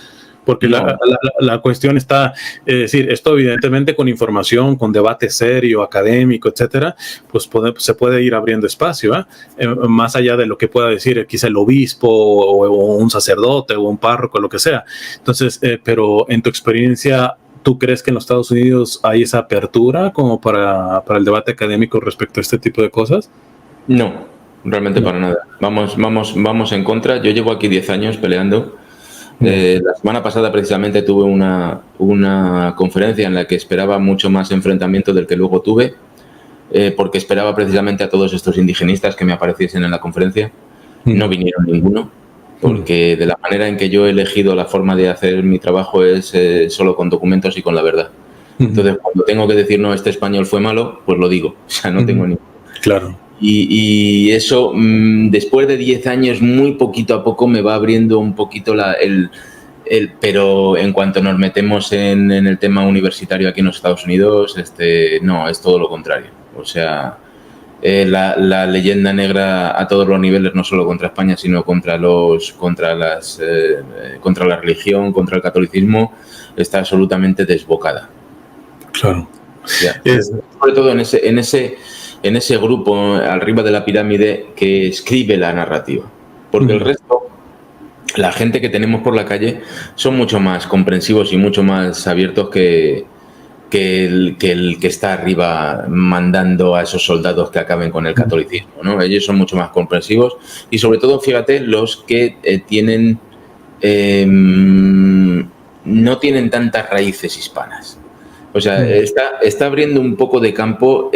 [SPEAKER 2] Porque la cuestión está, es decir, esto evidentemente con información, con debate serio, académico, etcétera, pues se puede ir abriendo espacio, más allá de lo que pueda decir quizá el obispo o un sacerdote o un párroco, lo que sea. Entonces, pero en tu experiencia, ¿tú crees que en los Estados Unidos hay esa apertura como para el debate académico respecto a este tipo de cosas?
[SPEAKER 1] No, realmente para nada. Vamos en contra. Yo llevo aquí 10 años peleando. La semana pasada precisamente tuve una conferencia en la que esperaba mucho más enfrentamiento del que luego tuve, porque esperaba precisamente a todos estos indigenistas que me apareciesen en la conferencia. No vinieron ninguno. porque de la manera en que yo he elegido la forma de hacer mi trabajo es solo con documentos y con la verdad. Entonces, cuando tengo que decir, no, este español fue malo, pues lo digo. O sea, no tengo ni...
[SPEAKER 2] Claro.
[SPEAKER 1] Y eso, después de 10 años, muy poquito a poco me va abriendo un poquito pero en cuanto nos metemos en el tema universitario aquí en los Estados Unidos, no, es todo lo contrario. O sea, la leyenda negra a todos los niveles, no solo contra España, sino contra la religión, contra el catolicismo, está absolutamente desbocada.
[SPEAKER 2] Claro.
[SPEAKER 1] Ya. Sobre todo en ese grupo arriba de la pirámide que escribe la narrativa, porque el resto, la gente que tenemos por la calle, son mucho más comprensivos y mucho más abiertos que el que está arriba mandando a esos soldados que acaben con el catolicismo, ¿no? Ellos son mucho más comprensivos y sobre todo, fíjate, los que no tienen tantas raíces hispanas. O sea, está abriendo un poco de campo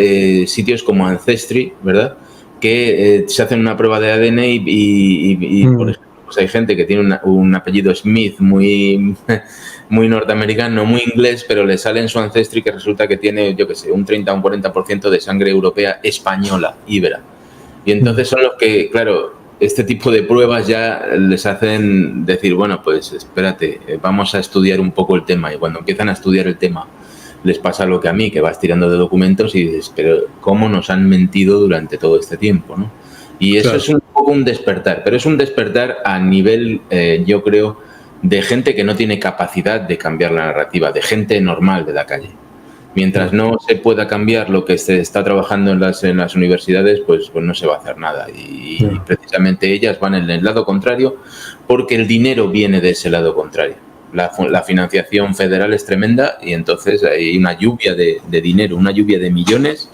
[SPEAKER 1] sitios como Ancestry, ¿verdad? Que se hacen una prueba de ADN y por ejemplo, pues hay gente que tiene un apellido Smith muy norteamericano, muy inglés, pero le sale en su Ancestry que resulta que tiene, yo qué sé, un 30 o un 40% de sangre europea española, íbera. Y entonces son los que, claro, este tipo de pruebas ya les hacen decir, bueno, pues espérate, vamos a estudiar un poco el tema. Y cuando empiezan a estudiar el tema, les pasa lo que a mí, que vas tirando de documentos y dices, pero ¿cómo nos han mentido durante todo este tiempo, ¿no? Y eso es un poco un despertar, pero es un despertar a nivel, yo creo, de gente que no tiene capacidad de cambiar la narrativa, de gente normal de la calle. Mientras no se pueda cambiar lo que se está trabajando en las universidades, pues no se va a hacer nada. Y precisamente ellas van en el lado contrario porque el dinero viene de ese lado contrario. La financiación federal es tremenda y entonces hay una lluvia de dinero, una lluvia de millones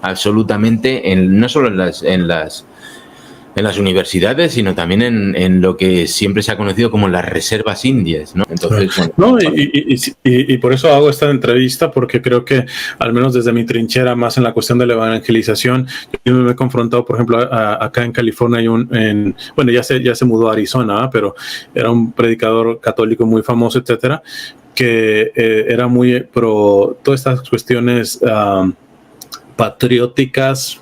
[SPEAKER 1] absolutamente, no solo en las universidades, sino también en lo que siempre se ha conocido como las reservas indias, ¿no? Entonces,
[SPEAKER 2] y por eso hago esta entrevista, porque creo que, al menos desde mi trinchera, más en la cuestión de la evangelización, yo me he confrontado, por ejemplo, acá en California hay ya se mudó a Arizona, pero era un predicador católico muy famoso, etcétera, que era muy pro todas estas cuestiones patrióticas.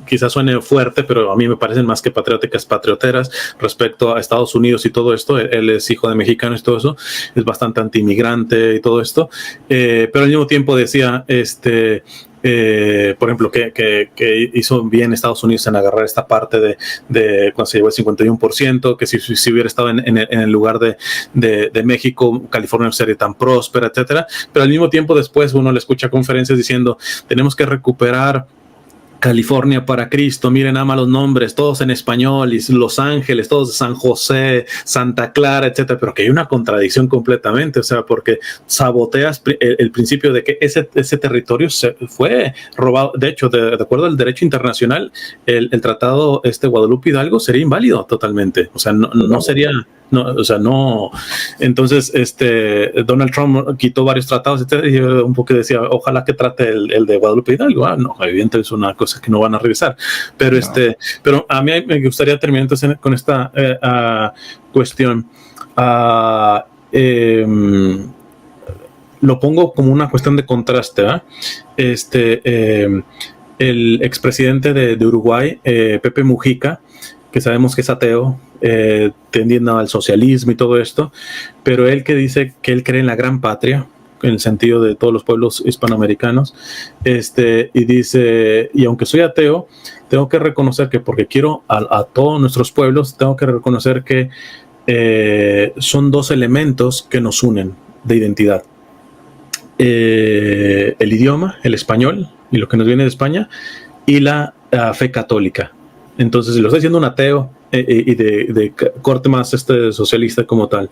[SPEAKER 2] Quizás suene fuerte, pero a mí me parecen más que patrióticas, patrioteras respecto a Estados Unidos y todo esto. Él es hijo de mexicanos y todo eso, es bastante anti-inmigrante y todo esto, pero al mismo tiempo decía, por ejemplo, que hizo bien Estados Unidos en agarrar esta parte de cuando se llevó el 51%, que si hubiera estado en el lugar de México, California no sería tan próspera, etcétera. Pero al mismo tiempo después uno le escucha conferencias diciendo, tenemos que recuperar California para Cristo, miren, ama los nombres, todos en español, y Los Ángeles, todos de San José, Santa Clara, etcétera, pero que hay una contradicción completamente, o sea, porque saboteas el principio de que ese territorio se fue robado. De hecho, de acuerdo al derecho internacional, el tratado Guadalupe Hidalgo sería inválido totalmente, o sea, no sería... No, o sea, no. Entonces, Donald Trump quitó varios tratados, etcétera, y yo un poco decía, ojalá que trate el de Guadalupe Hidalgo. No, evidentemente es una cosa que no van a revisar. Pero pero a mí me gustaría terminar entonces con esta cuestión. Lo pongo como una cuestión de contraste, ¿verdad? El expresidente de Uruguay, Pepe Mujica, que sabemos que es ateo, tendiendo al socialismo y todo esto, pero él que dice que él cree en la gran patria, en el sentido de todos los pueblos hispanoamericanos, y dice, y aunque soy ateo, tengo que reconocer que porque quiero a todos nuestros pueblos, tengo que reconocer que son dos elementos que nos unen de identidad. El idioma, el español, y lo que nos viene de España, y la fe católica. Entonces, si lo está diciendo un ateo y de corte más socialista como tal,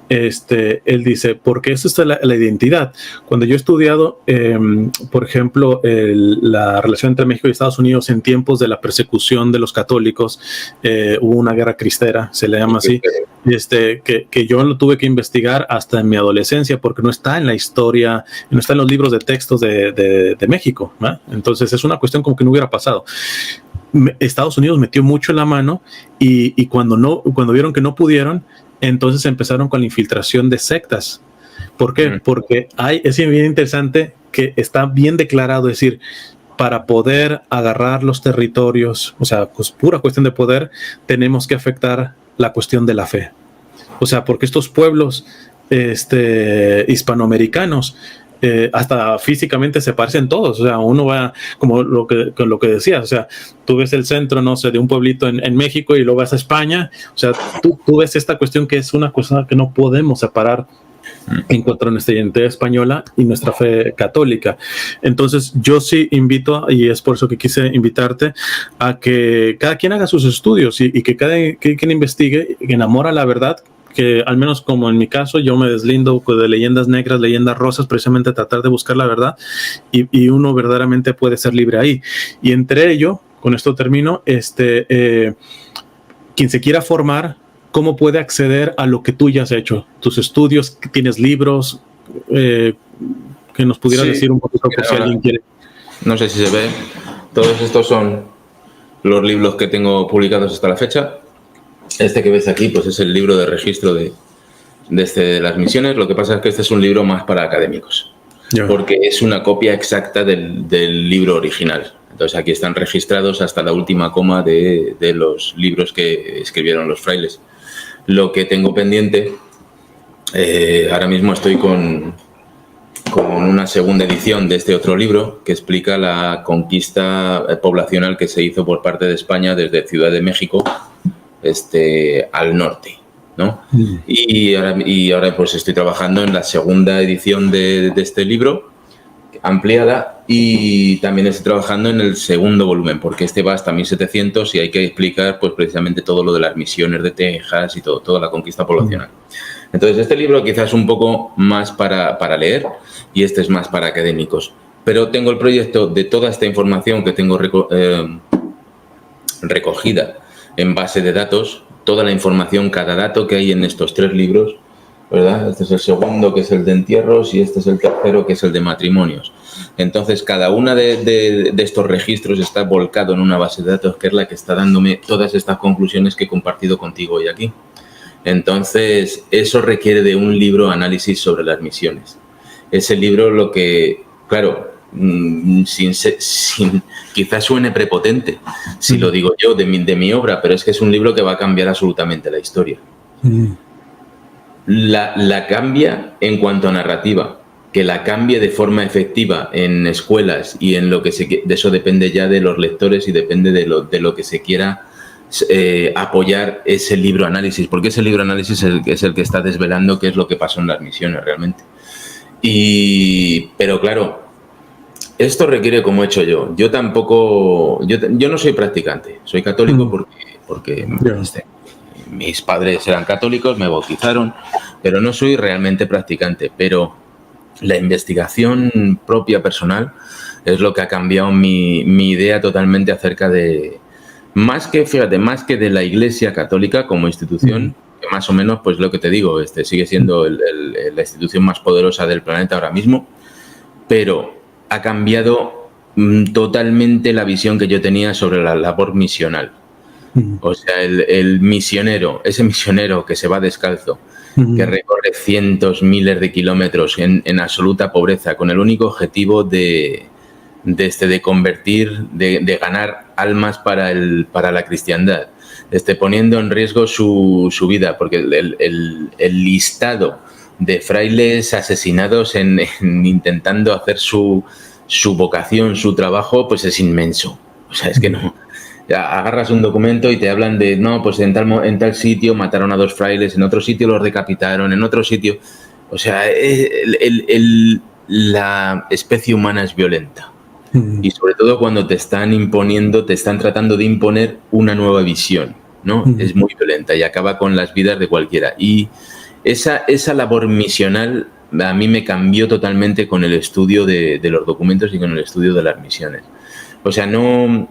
[SPEAKER 2] él dice, porque esa es la identidad. Cuando yo he estudiado, por ejemplo, la relación entre México y Estados Unidos en tiempos de la persecución de los católicos, hubo una guerra cristera, se le llama así, que yo lo tuve que investigar hasta en mi adolescencia, porque no está en la historia, no está en los libros de textos de México, ¿no? Entonces es una cuestión como que no hubiera pasado. Estados Unidos metió mucho la mano y cuando vieron que no pudieron, entonces empezaron con la infiltración de sectas. ¿Por qué? Porque es bien interesante que está bien declarado, es decir, para poder agarrar los territorios, o sea, pues pura cuestión de poder, tenemos que afectar la cuestión de la fe. O sea, porque estos pueblos hispanoamericanos hasta físicamente se parecen todos. O sea, uno va como lo que decías, o sea, tú ves el centro, no sé, de un pueblito en México y luego vas a España. O sea, tú ves esta cuestión que es una cosa que no podemos separar en cuanto a nuestra identidad española y nuestra fe católica. Entonces yo sí invito, y es por eso que quise invitarte, a que cada quien haga sus estudios y que cada quien investigue, que enamora la verdad, que al menos como en mi caso yo me deslindo de leyendas negras, leyendas rosas, precisamente tratar de buscar la verdad y uno verdaderamente puede ser libre ahí. Y entre ello, con esto termino, quien se quiera formar, ¿cómo puede acceder a lo que tú ya has hecho? Tus estudios, tienes libros, que nos pudieras decir un poquito por si alguien quiere.
[SPEAKER 1] No sé si se ve. Todos estos son los libros que tengo publicados hasta la fecha. Este que ves aquí, pues es el libro de registro de las misiones. Lo que pasa es que este es un libro más para académicos, porque es una copia exacta del libro original. Entonces aquí están registrados hasta la última coma de los libros que escribieron los frailes. Lo que tengo pendiente, ahora mismo estoy con una segunda edición de este otro libro que explica la conquista poblacional que se hizo por parte de España desde Ciudad de México al norte, ¿no? Y ahora pues estoy trabajando en la segunda edición de este libro, ampliada, y también estoy trabajando en el segundo volumen, porque este va hasta 1700 y hay que explicar pues precisamente todo lo de las misiones de Texas y toda la conquista poblacional. Entonces este libro quizás es un poco más para leer y este es más para académicos, pero tengo el proyecto de toda esta información que tengo recogida en base de datos, toda la información, cada dato que hay en estos 3 libros, ¿verdad? Este es el segundo, que es el de entierros, y este es el tercero, que es el de matrimonios. Entonces, cada una de estos registros está volcado en una base de datos que es la que está dándome todas estas conclusiones que he compartido contigo hoy aquí. Entonces, eso requiere de un libro análisis sobre las misiones. Ese libro, lo que, claro, quizás suene prepotente si lo digo yo de mi obra, pero es que es un libro que va a cambiar absolutamente la historia. La cambia en cuanto a narrativa, que la cambie de forma efectiva en escuelas y en lo que de eso depende ya de los lectores y depende de lo que se quiera apoyar ese libro análisis, porque ese libro análisis es el que está desvelando qué es lo que pasó en las misiones realmente. Pero claro, esto requiere, como he hecho yo. Yo no soy practicante, soy católico porque mis padres eran católicos, me bautizaron, pero no soy realmente practicante. Pero la investigación propia, personal, es lo que ha cambiado mi idea totalmente acerca de, más que de la Iglesia Católica como institución, que más o menos, pues lo que te digo, sigue siendo la institución más poderosa del planeta ahora mismo, pero ha cambiado totalmente la visión que yo tenía sobre la labor misional. O sea, el misionero, ese misionero que se va descalzo, que recorre cientos, miles de kilómetros en absoluta pobreza, con el único objetivo de convertir, de ganar almas para la cristiandad, poniendo en riesgo su vida, porque el listado de frailes asesinados en intentando hacer su vocación, su trabajo, pues es inmenso. O sea, es que no. Agarras un documento y te hablan de, no, pues en tal sitio mataron a 2 frailes, en otro sitio los decapitaron, en otro sitio. O sea, la especie humana es violenta. Y sobre todo cuando te están tratando de imponer una nueva visión, ¿no? Es muy violenta y acaba con las vidas de cualquiera. Y esa labor misional a mí me cambió totalmente con el estudio de los documentos y con el estudio de las misiones. O sea, no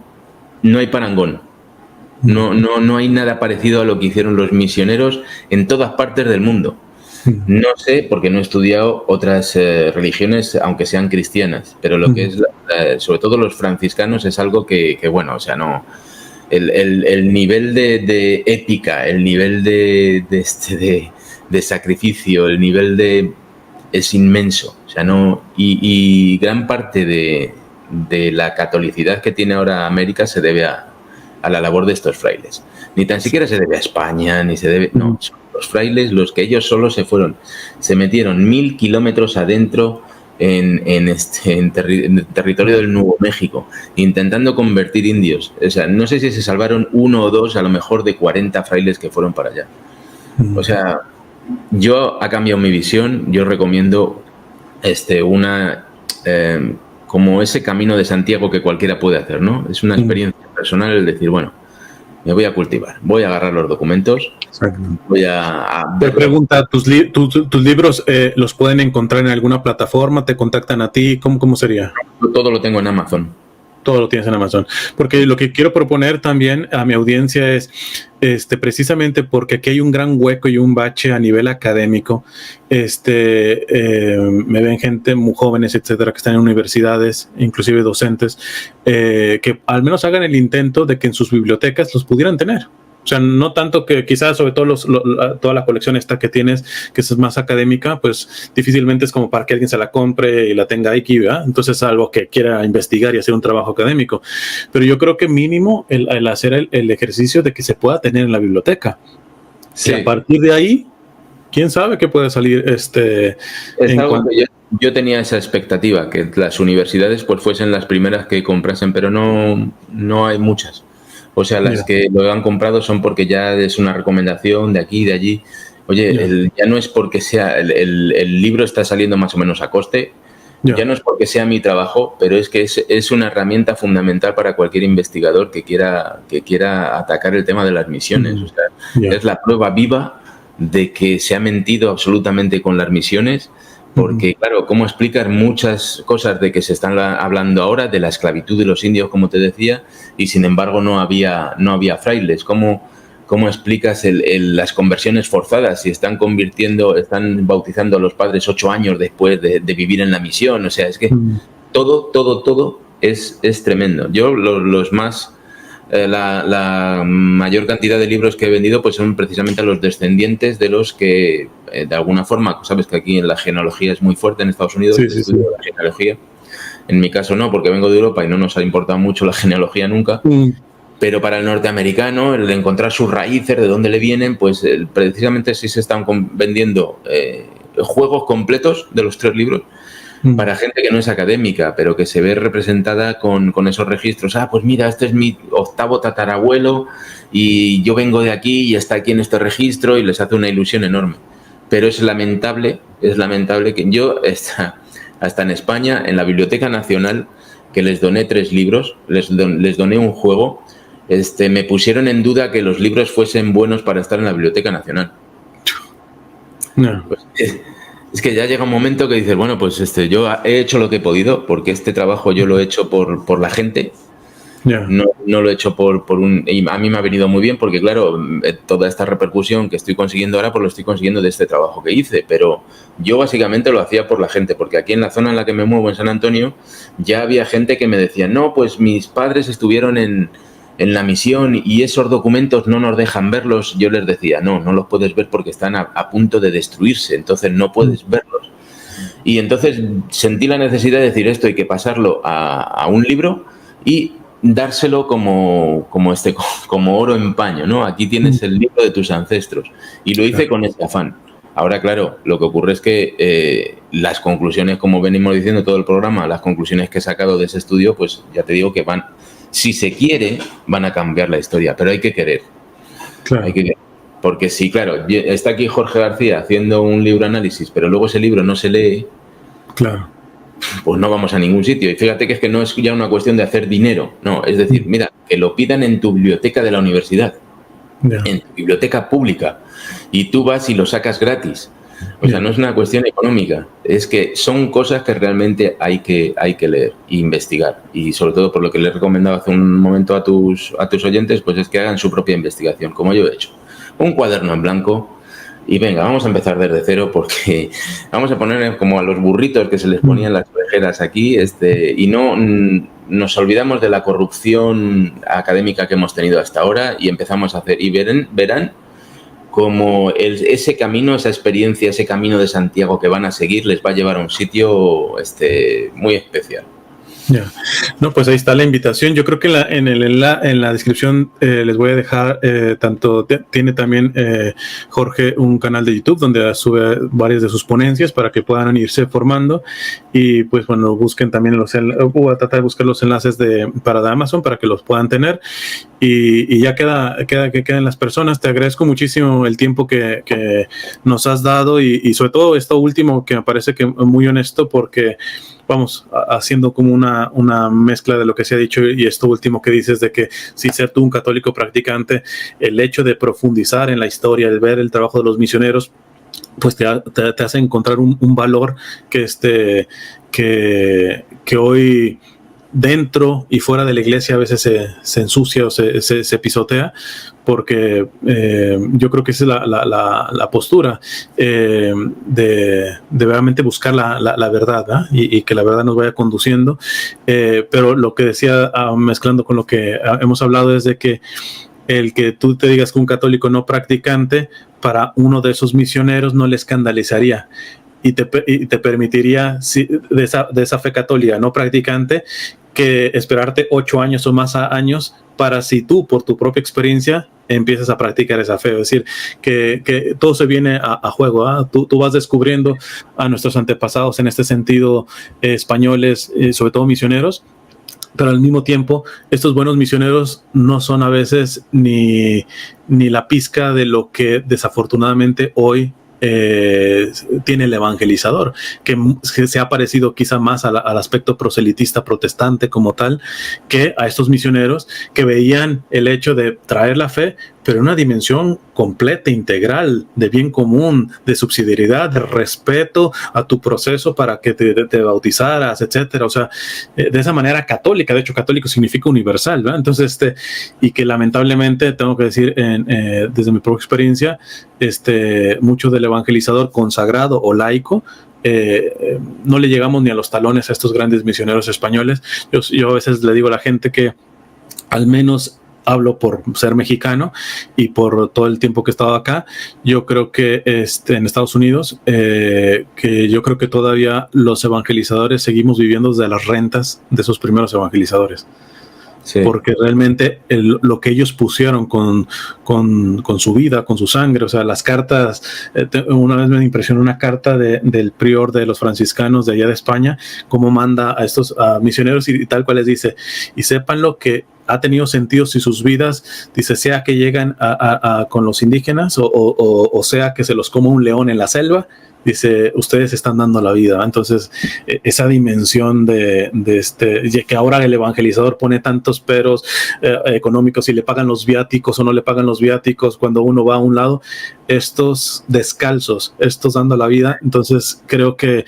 [SPEAKER 1] hay parangón. No hay nada parecido a lo que hicieron los misioneros en todas partes del mundo. No sé, porque no he estudiado otras religiones, aunque sean cristianas, pero lo que es, sobre todo los franciscanos, es algo que bueno, o sea, no el nivel de épica, el nivel de sacrificio, el nivel es inmenso. O sea, no, y gran parte de la catolicidad que tiene ahora América se debe a la labor de estos frailes. Ni tan siquiera se debe a España, ni se debe... No, son los frailes los que ellos solos se metieron 1000 kilómetros adentro en territorio del Nuevo México, intentando convertir indios. O sea, no sé si se salvaron 1 o 2, a lo mejor, de 40 frailes que fueron para allá. O sea, yo ha cambiado mi visión. Yo recomiendo como ese camino de Santiago que cualquiera puede hacer, ¿no? Es una experiencia personal el decir, bueno, me voy a cultivar, voy a agarrar los documentos.
[SPEAKER 2] Exacto.
[SPEAKER 1] Voy a
[SPEAKER 2] Te pregunta, ¿tus libros los pueden encontrar en alguna plataforma? ¿Te contactan a ti? ¿Cómo sería?
[SPEAKER 1] Todo lo tengo en Amazon.
[SPEAKER 2] Todo lo tienes en Amazon. Porque lo que quiero proponer también a mi audiencia es, precisamente porque aquí hay un gran hueco y un bache a nivel académico. Me ven gente muy jóvenes, etcétera, que están en universidades, inclusive docentes, que al menos hagan el intento de que en sus bibliotecas los pudieran tener. O sea, no tanto que quizás, sobre todo toda la colección esta que tienes, que es más académica, pues difícilmente es como para que alguien se la compre y la tenga aquí, ¿verdad? Entonces es algo que quiera investigar y hacer un trabajo académico. Pero yo creo que mínimo el hacer el ejercicio de que se pueda tener en la biblioteca. Sí. Y a partir de ahí, quién sabe qué puede salir.
[SPEAKER 1] Yo tenía esa expectativa, que las universidades pues fuesen las primeras que comprasen, pero no hay muchas. O sea, las que lo han comprado son porque ya es una recomendación de aquí y de allí. Oye, ya no es porque sea el libro está saliendo más o menos a coste, ya no es porque sea mi trabajo, pero es que es una herramienta fundamental para cualquier investigador que quiera atacar el tema de las misiones. O sea, es la prueba viva de que se ha mentido absolutamente con las misiones. Porque, claro, ¿cómo explicar muchas cosas de que se están hablando ahora, de la esclavitud de los indios, como te decía, y sin embargo no había frailes? ¿Cómo explicas las conversiones forzadas si están bautizando a los padres 8 años después de vivir en la misión? O sea, es que todo es tremendo. Yo los más... la mayor cantidad de libros que he vendido pues son precisamente a los descendientes de los que de alguna forma, sabes que aquí en la genealogía es muy fuerte en Estados Unidos, la genealogía. En mi caso no, porque vengo de Europa y no nos ha importado mucho la genealogía nunca, pero para el norteamericano el encontrar sus raíces, de dónde le vienen, pues precisamente sí se están vendiendo juegos completos de los 3 libros para gente que no es académica, pero que se ve representada con esos registros. Pues mira, este es mi 8º tatarabuelo y yo vengo de aquí y está aquí en este registro, y les hace una ilusión enorme. Pero es lamentable que yo, hasta en España, en la Biblioteca Nacional, que les doné 3 libros, les doné un juego, me pusieron en duda que los libros fuesen buenos para estar en la Biblioteca Nacional. No. Pues, es que ya llega un momento que dices, bueno, pues yo he hecho lo que he podido, porque este trabajo yo lo he hecho por la gente. No lo he hecho y a mí me ha venido muy bien, porque claro, toda esta repercusión que estoy consiguiendo ahora, pues lo estoy consiguiendo de este trabajo que hice, pero yo básicamente lo hacía por la gente, porque aquí en la zona en la que me muevo, en San Antonio, ya había gente que me decía, no, pues mis padres estuvieron en la misión y esos documentos no nos dejan verlos. Yo les decía, no los puedes ver porque están a punto de destruirse, entonces no puedes verlos. Y entonces sentí la necesidad de decir, esto hay que pasarlo a un libro y dárselo como oro en paño, ¿no? Aquí tienes el libro de tus ancestros. Y lo hice con ese afán. Ahora, claro, lo que ocurre es que las conclusiones, como venimos diciendo todo el programa, las conclusiones que he sacado de ese estudio, pues ya te digo que si se quiere, van a cambiar la historia, pero hay que querer. Claro. Hay que querer. Porque sí, claro, está aquí Jorge García haciendo un libro análisis, pero luego ese libro no se lee,
[SPEAKER 2] claro,
[SPEAKER 1] pues no vamos a ningún sitio. Y fíjate que es que no es ya una cuestión de hacer dinero, no, es decir, mira, que lo pidan en tu biblioteca de la universidad, en tu biblioteca pública, y tú vas y lo sacas gratis. O sea, no es una cuestión económica, es que son cosas que realmente hay que leer e investigar. Y sobre todo, por lo que le he recomendado hace un momento a tus oyentes, pues es que hagan su propia investigación, como yo he hecho. Un cuaderno en blanco y venga, vamos a empezar desde cero, porque vamos a poner como a los burritos que se les ponían las orejeras aquí, y no nos olvidamos de la corrupción académica que hemos tenido hasta ahora y empezamos a hacer, y verán como ese camino, esa experiencia, ese camino de Santiago que van a seguir les va a llevar a un sitio muy especial.
[SPEAKER 2] Yeah. No, pues ahí está la invitación. Yo creo que en la descripción les voy a dejar tiene también Jorge un canal de YouTube donde sube varias de sus ponencias para que puedan irse formando y pues bueno, busquen también voy a tratar de buscar los enlaces para Amazon para que los puedan tener y ya queda que queden las personas. Te agradezco muchísimo el tiempo que nos has dado y sobre todo esto último que me parece que muy honesto porque vamos, haciendo como una mezcla de lo que se ha dicho y esto último que dices de que sin ser tú un católico practicante, el hecho de profundizar en la historia, de ver el trabajo de los misioneros, pues te hace encontrar un valor que hoy dentro y fuera de la iglesia a veces se ensucia o se pisotea, porque yo creo que esa es la postura de realmente buscar la verdad, ¿eh? y que la verdad nos vaya conduciendo. Pero lo que decía, mezclando con lo que hemos hablado, es de que el que tú te digas que un católico no practicante, para uno de esos misioneros no le escandalizaría. Y te permitiría, de esa fe católica no practicante, que esperarte 8 años o más años para si tú, por tu propia experiencia, empiezas a practicar esa fe. Es decir, que todo se viene a juego, ¿eh? Tú vas descubriendo a nuestros antepasados en este sentido, españoles, sobre todo misioneros, pero al mismo tiempo estos buenos misioneros no son a veces ni la pizca de lo que desafortunadamente hoy tiene el evangelizador, que se ha parecido quizá más al aspecto proselitista protestante como tal, que a estos misioneros que veían el hecho de traer la fe, pero en una dimensión completa, integral, de bien común, de subsidiariedad, de respeto a tu proceso para que te bautizaras, etcétera. O sea, de esa manera católica. De hecho, católico significa universal, ¿verdad? Entonces, y que lamentablemente, tengo que decir, desde mi propia experiencia, mucho del evangelizador consagrado o laico, no le llegamos ni a los talones a estos grandes misioneros españoles. Yo a veces le digo a la gente que al menos hablo por ser mexicano y por todo el tiempo que he estado acá. Yo creo que en Estados Unidos, que yo creo que todavía los evangelizadores seguimos viviendo desde las rentas de esos primeros evangelizadores. Sí. Porque realmente lo que ellos pusieron con su vida, con su sangre, o sea, las cartas, una vez me impresionó una carta del prior de los franciscanos de allá de España, cómo manda a estos misioneros y tal cual les dice, y sepan lo que ha tenido sentido si sus vidas, dice, sea que llegan con los indígenas o sea que se los coma un león en la selva, dice, ustedes están dando la vida. Entonces, esa dimensión de que ahora el evangelizador pone tantos peros económicos, si le pagan los viáticos o no le pagan los viáticos cuando uno va a un lado, estos descalzos, estos dando la vida. Entonces, creo que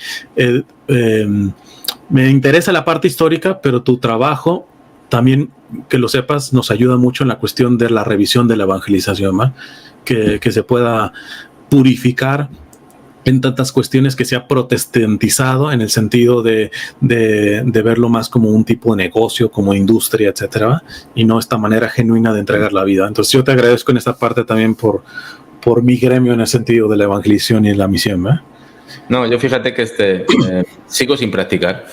[SPEAKER 2] me interesa la parte histórica, pero tu trabajo también, que lo sepas, nos ayuda mucho en la cuestión de la revisión de la evangelización, ¿no? Que se pueda purificar en tantas cuestiones, que se ha protestantizado en el sentido de verlo más como un tipo de negocio, como industria, etcétera, y no esta manera genuina de entregar la vida. Entonces yo te agradezco en esta parte también por mi gremio en el sentido de la evangelización y la misión, ¿eh?
[SPEAKER 1] No, yo fíjate que sigo sin practicar.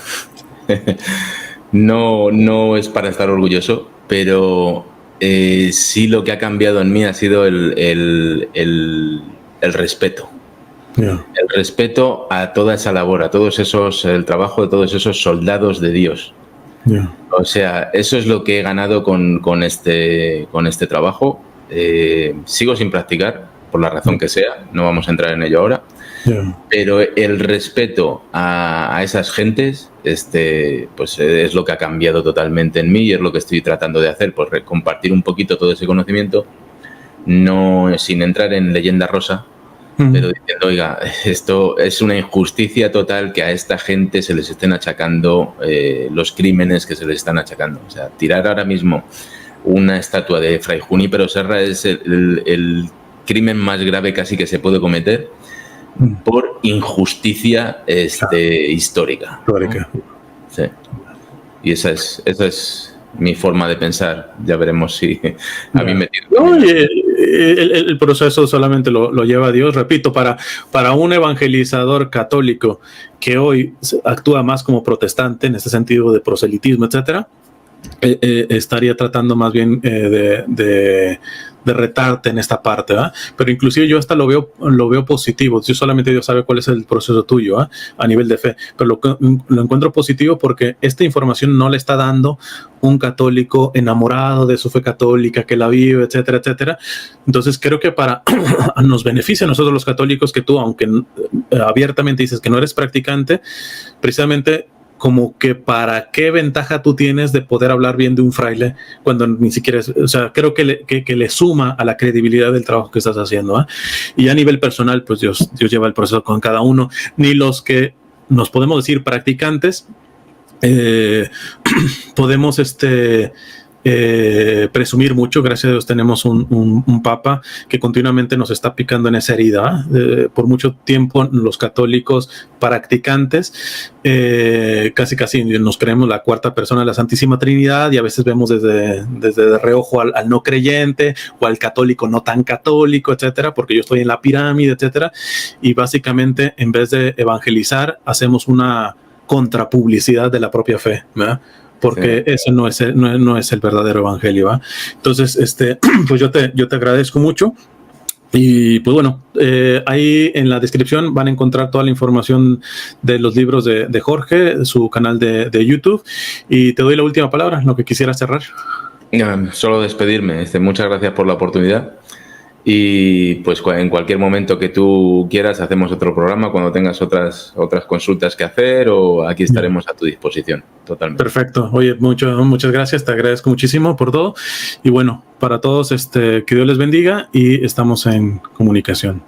[SPEAKER 1] No es para estar orgulloso, pero sí lo que ha cambiado en mí ha sido el respeto. Yeah. El respeto a toda esa labor, el trabajo de todos esos soldados de Dios. Yeah. O sea, eso es lo que he ganado con este trabajo. Sigo sin practicar, por la razón que sea, no vamos a entrar en ello ahora. Yeah. Pero el respeto a esas gentes, pues es lo que ha cambiado totalmente en mí y es lo que estoy tratando de hacer, pues compartir un poquito todo ese conocimiento, no sin entrar en leyenda rosa, pero diciendo, oiga, esto es una injusticia total que a esta gente se les estén achacando los crímenes que se les están achacando. O sea, tirar ahora mismo una estatua de Fray Junípero Serra es el crimen más grave casi que se puede cometer por injusticia histórica.
[SPEAKER 2] Histórica.
[SPEAKER 1] Sí. Y esa es mi forma de pensar. Ya veremos si a mí me...
[SPEAKER 2] No, el proceso solamente lo lleva Dios. Repito, para un evangelizador católico que hoy actúa más como protestante, en este sentido de proselitismo, etcétera, estaría tratando más bien de retarte en esta parte, ¿verdad? Pero inclusive yo hasta lo veo positivo. Yo solamente Dios sabe cuál es el proceso tuyo, ¿verdad? A nivel de fe, pero lo encuentro positivo porque esta información no le está dando un católico enamorado de su fe católica, que la vive, etcétera, etcétera. Entonces creo que nos beneficia a nosotros los católicos que tú, aunque abiertamente dices que no eres practicante, precisamente como que para qué ventaja tú tienes de poder hablar bien de un fraile cuando ni siquiera o sea, creo que le suma a la credibilidad del trabajo que estás haciendo, ¿eh? Y a nivel personal, pues Dios lleva el proceso con cada uno. Ni los que nos podemos decir practicantes, podemos presumir mucho. Gracias a Dios tenemos un papa que continuamente nos está picando en esa herida. Por mucho tiempo los católicos practicantes casi nos creemos la cuarta persona de la Santísima Trinidad, y a veces vemos desde de reojo al no creyente o al católico no tan católico, etcétera, porque yo estoy en la pirámide, etcétera, y básicamente en vez de evangelizar hacemos una contrapublicidad de la propia fe, ¿verdad? Porque sí, eso no es el verdadero evangelio, ¿va? Entonces, pues yo te agradezco mucho. Y pues bueno, ahí en la descripción van a encontrar toda la información de los libros de Jorge, su canal de YouTube, y te doy la última palabra, lo que quisiera cerrar.
[SPEAKER 1] Solo despedirme. Muchas gracias por la oportunidad. Y pues en cualquier momento que tú quieras hacemos otro programa, cuando tengas otras consultas que hacer, o aquí estaremos a tu disposición totalmente.
[SPEAKER 2] Perfecto. Oye, muchas gracias, te agradezco muchísimo por todo, y bueno, para todos que Dios les bendiga y estamos en comunicación.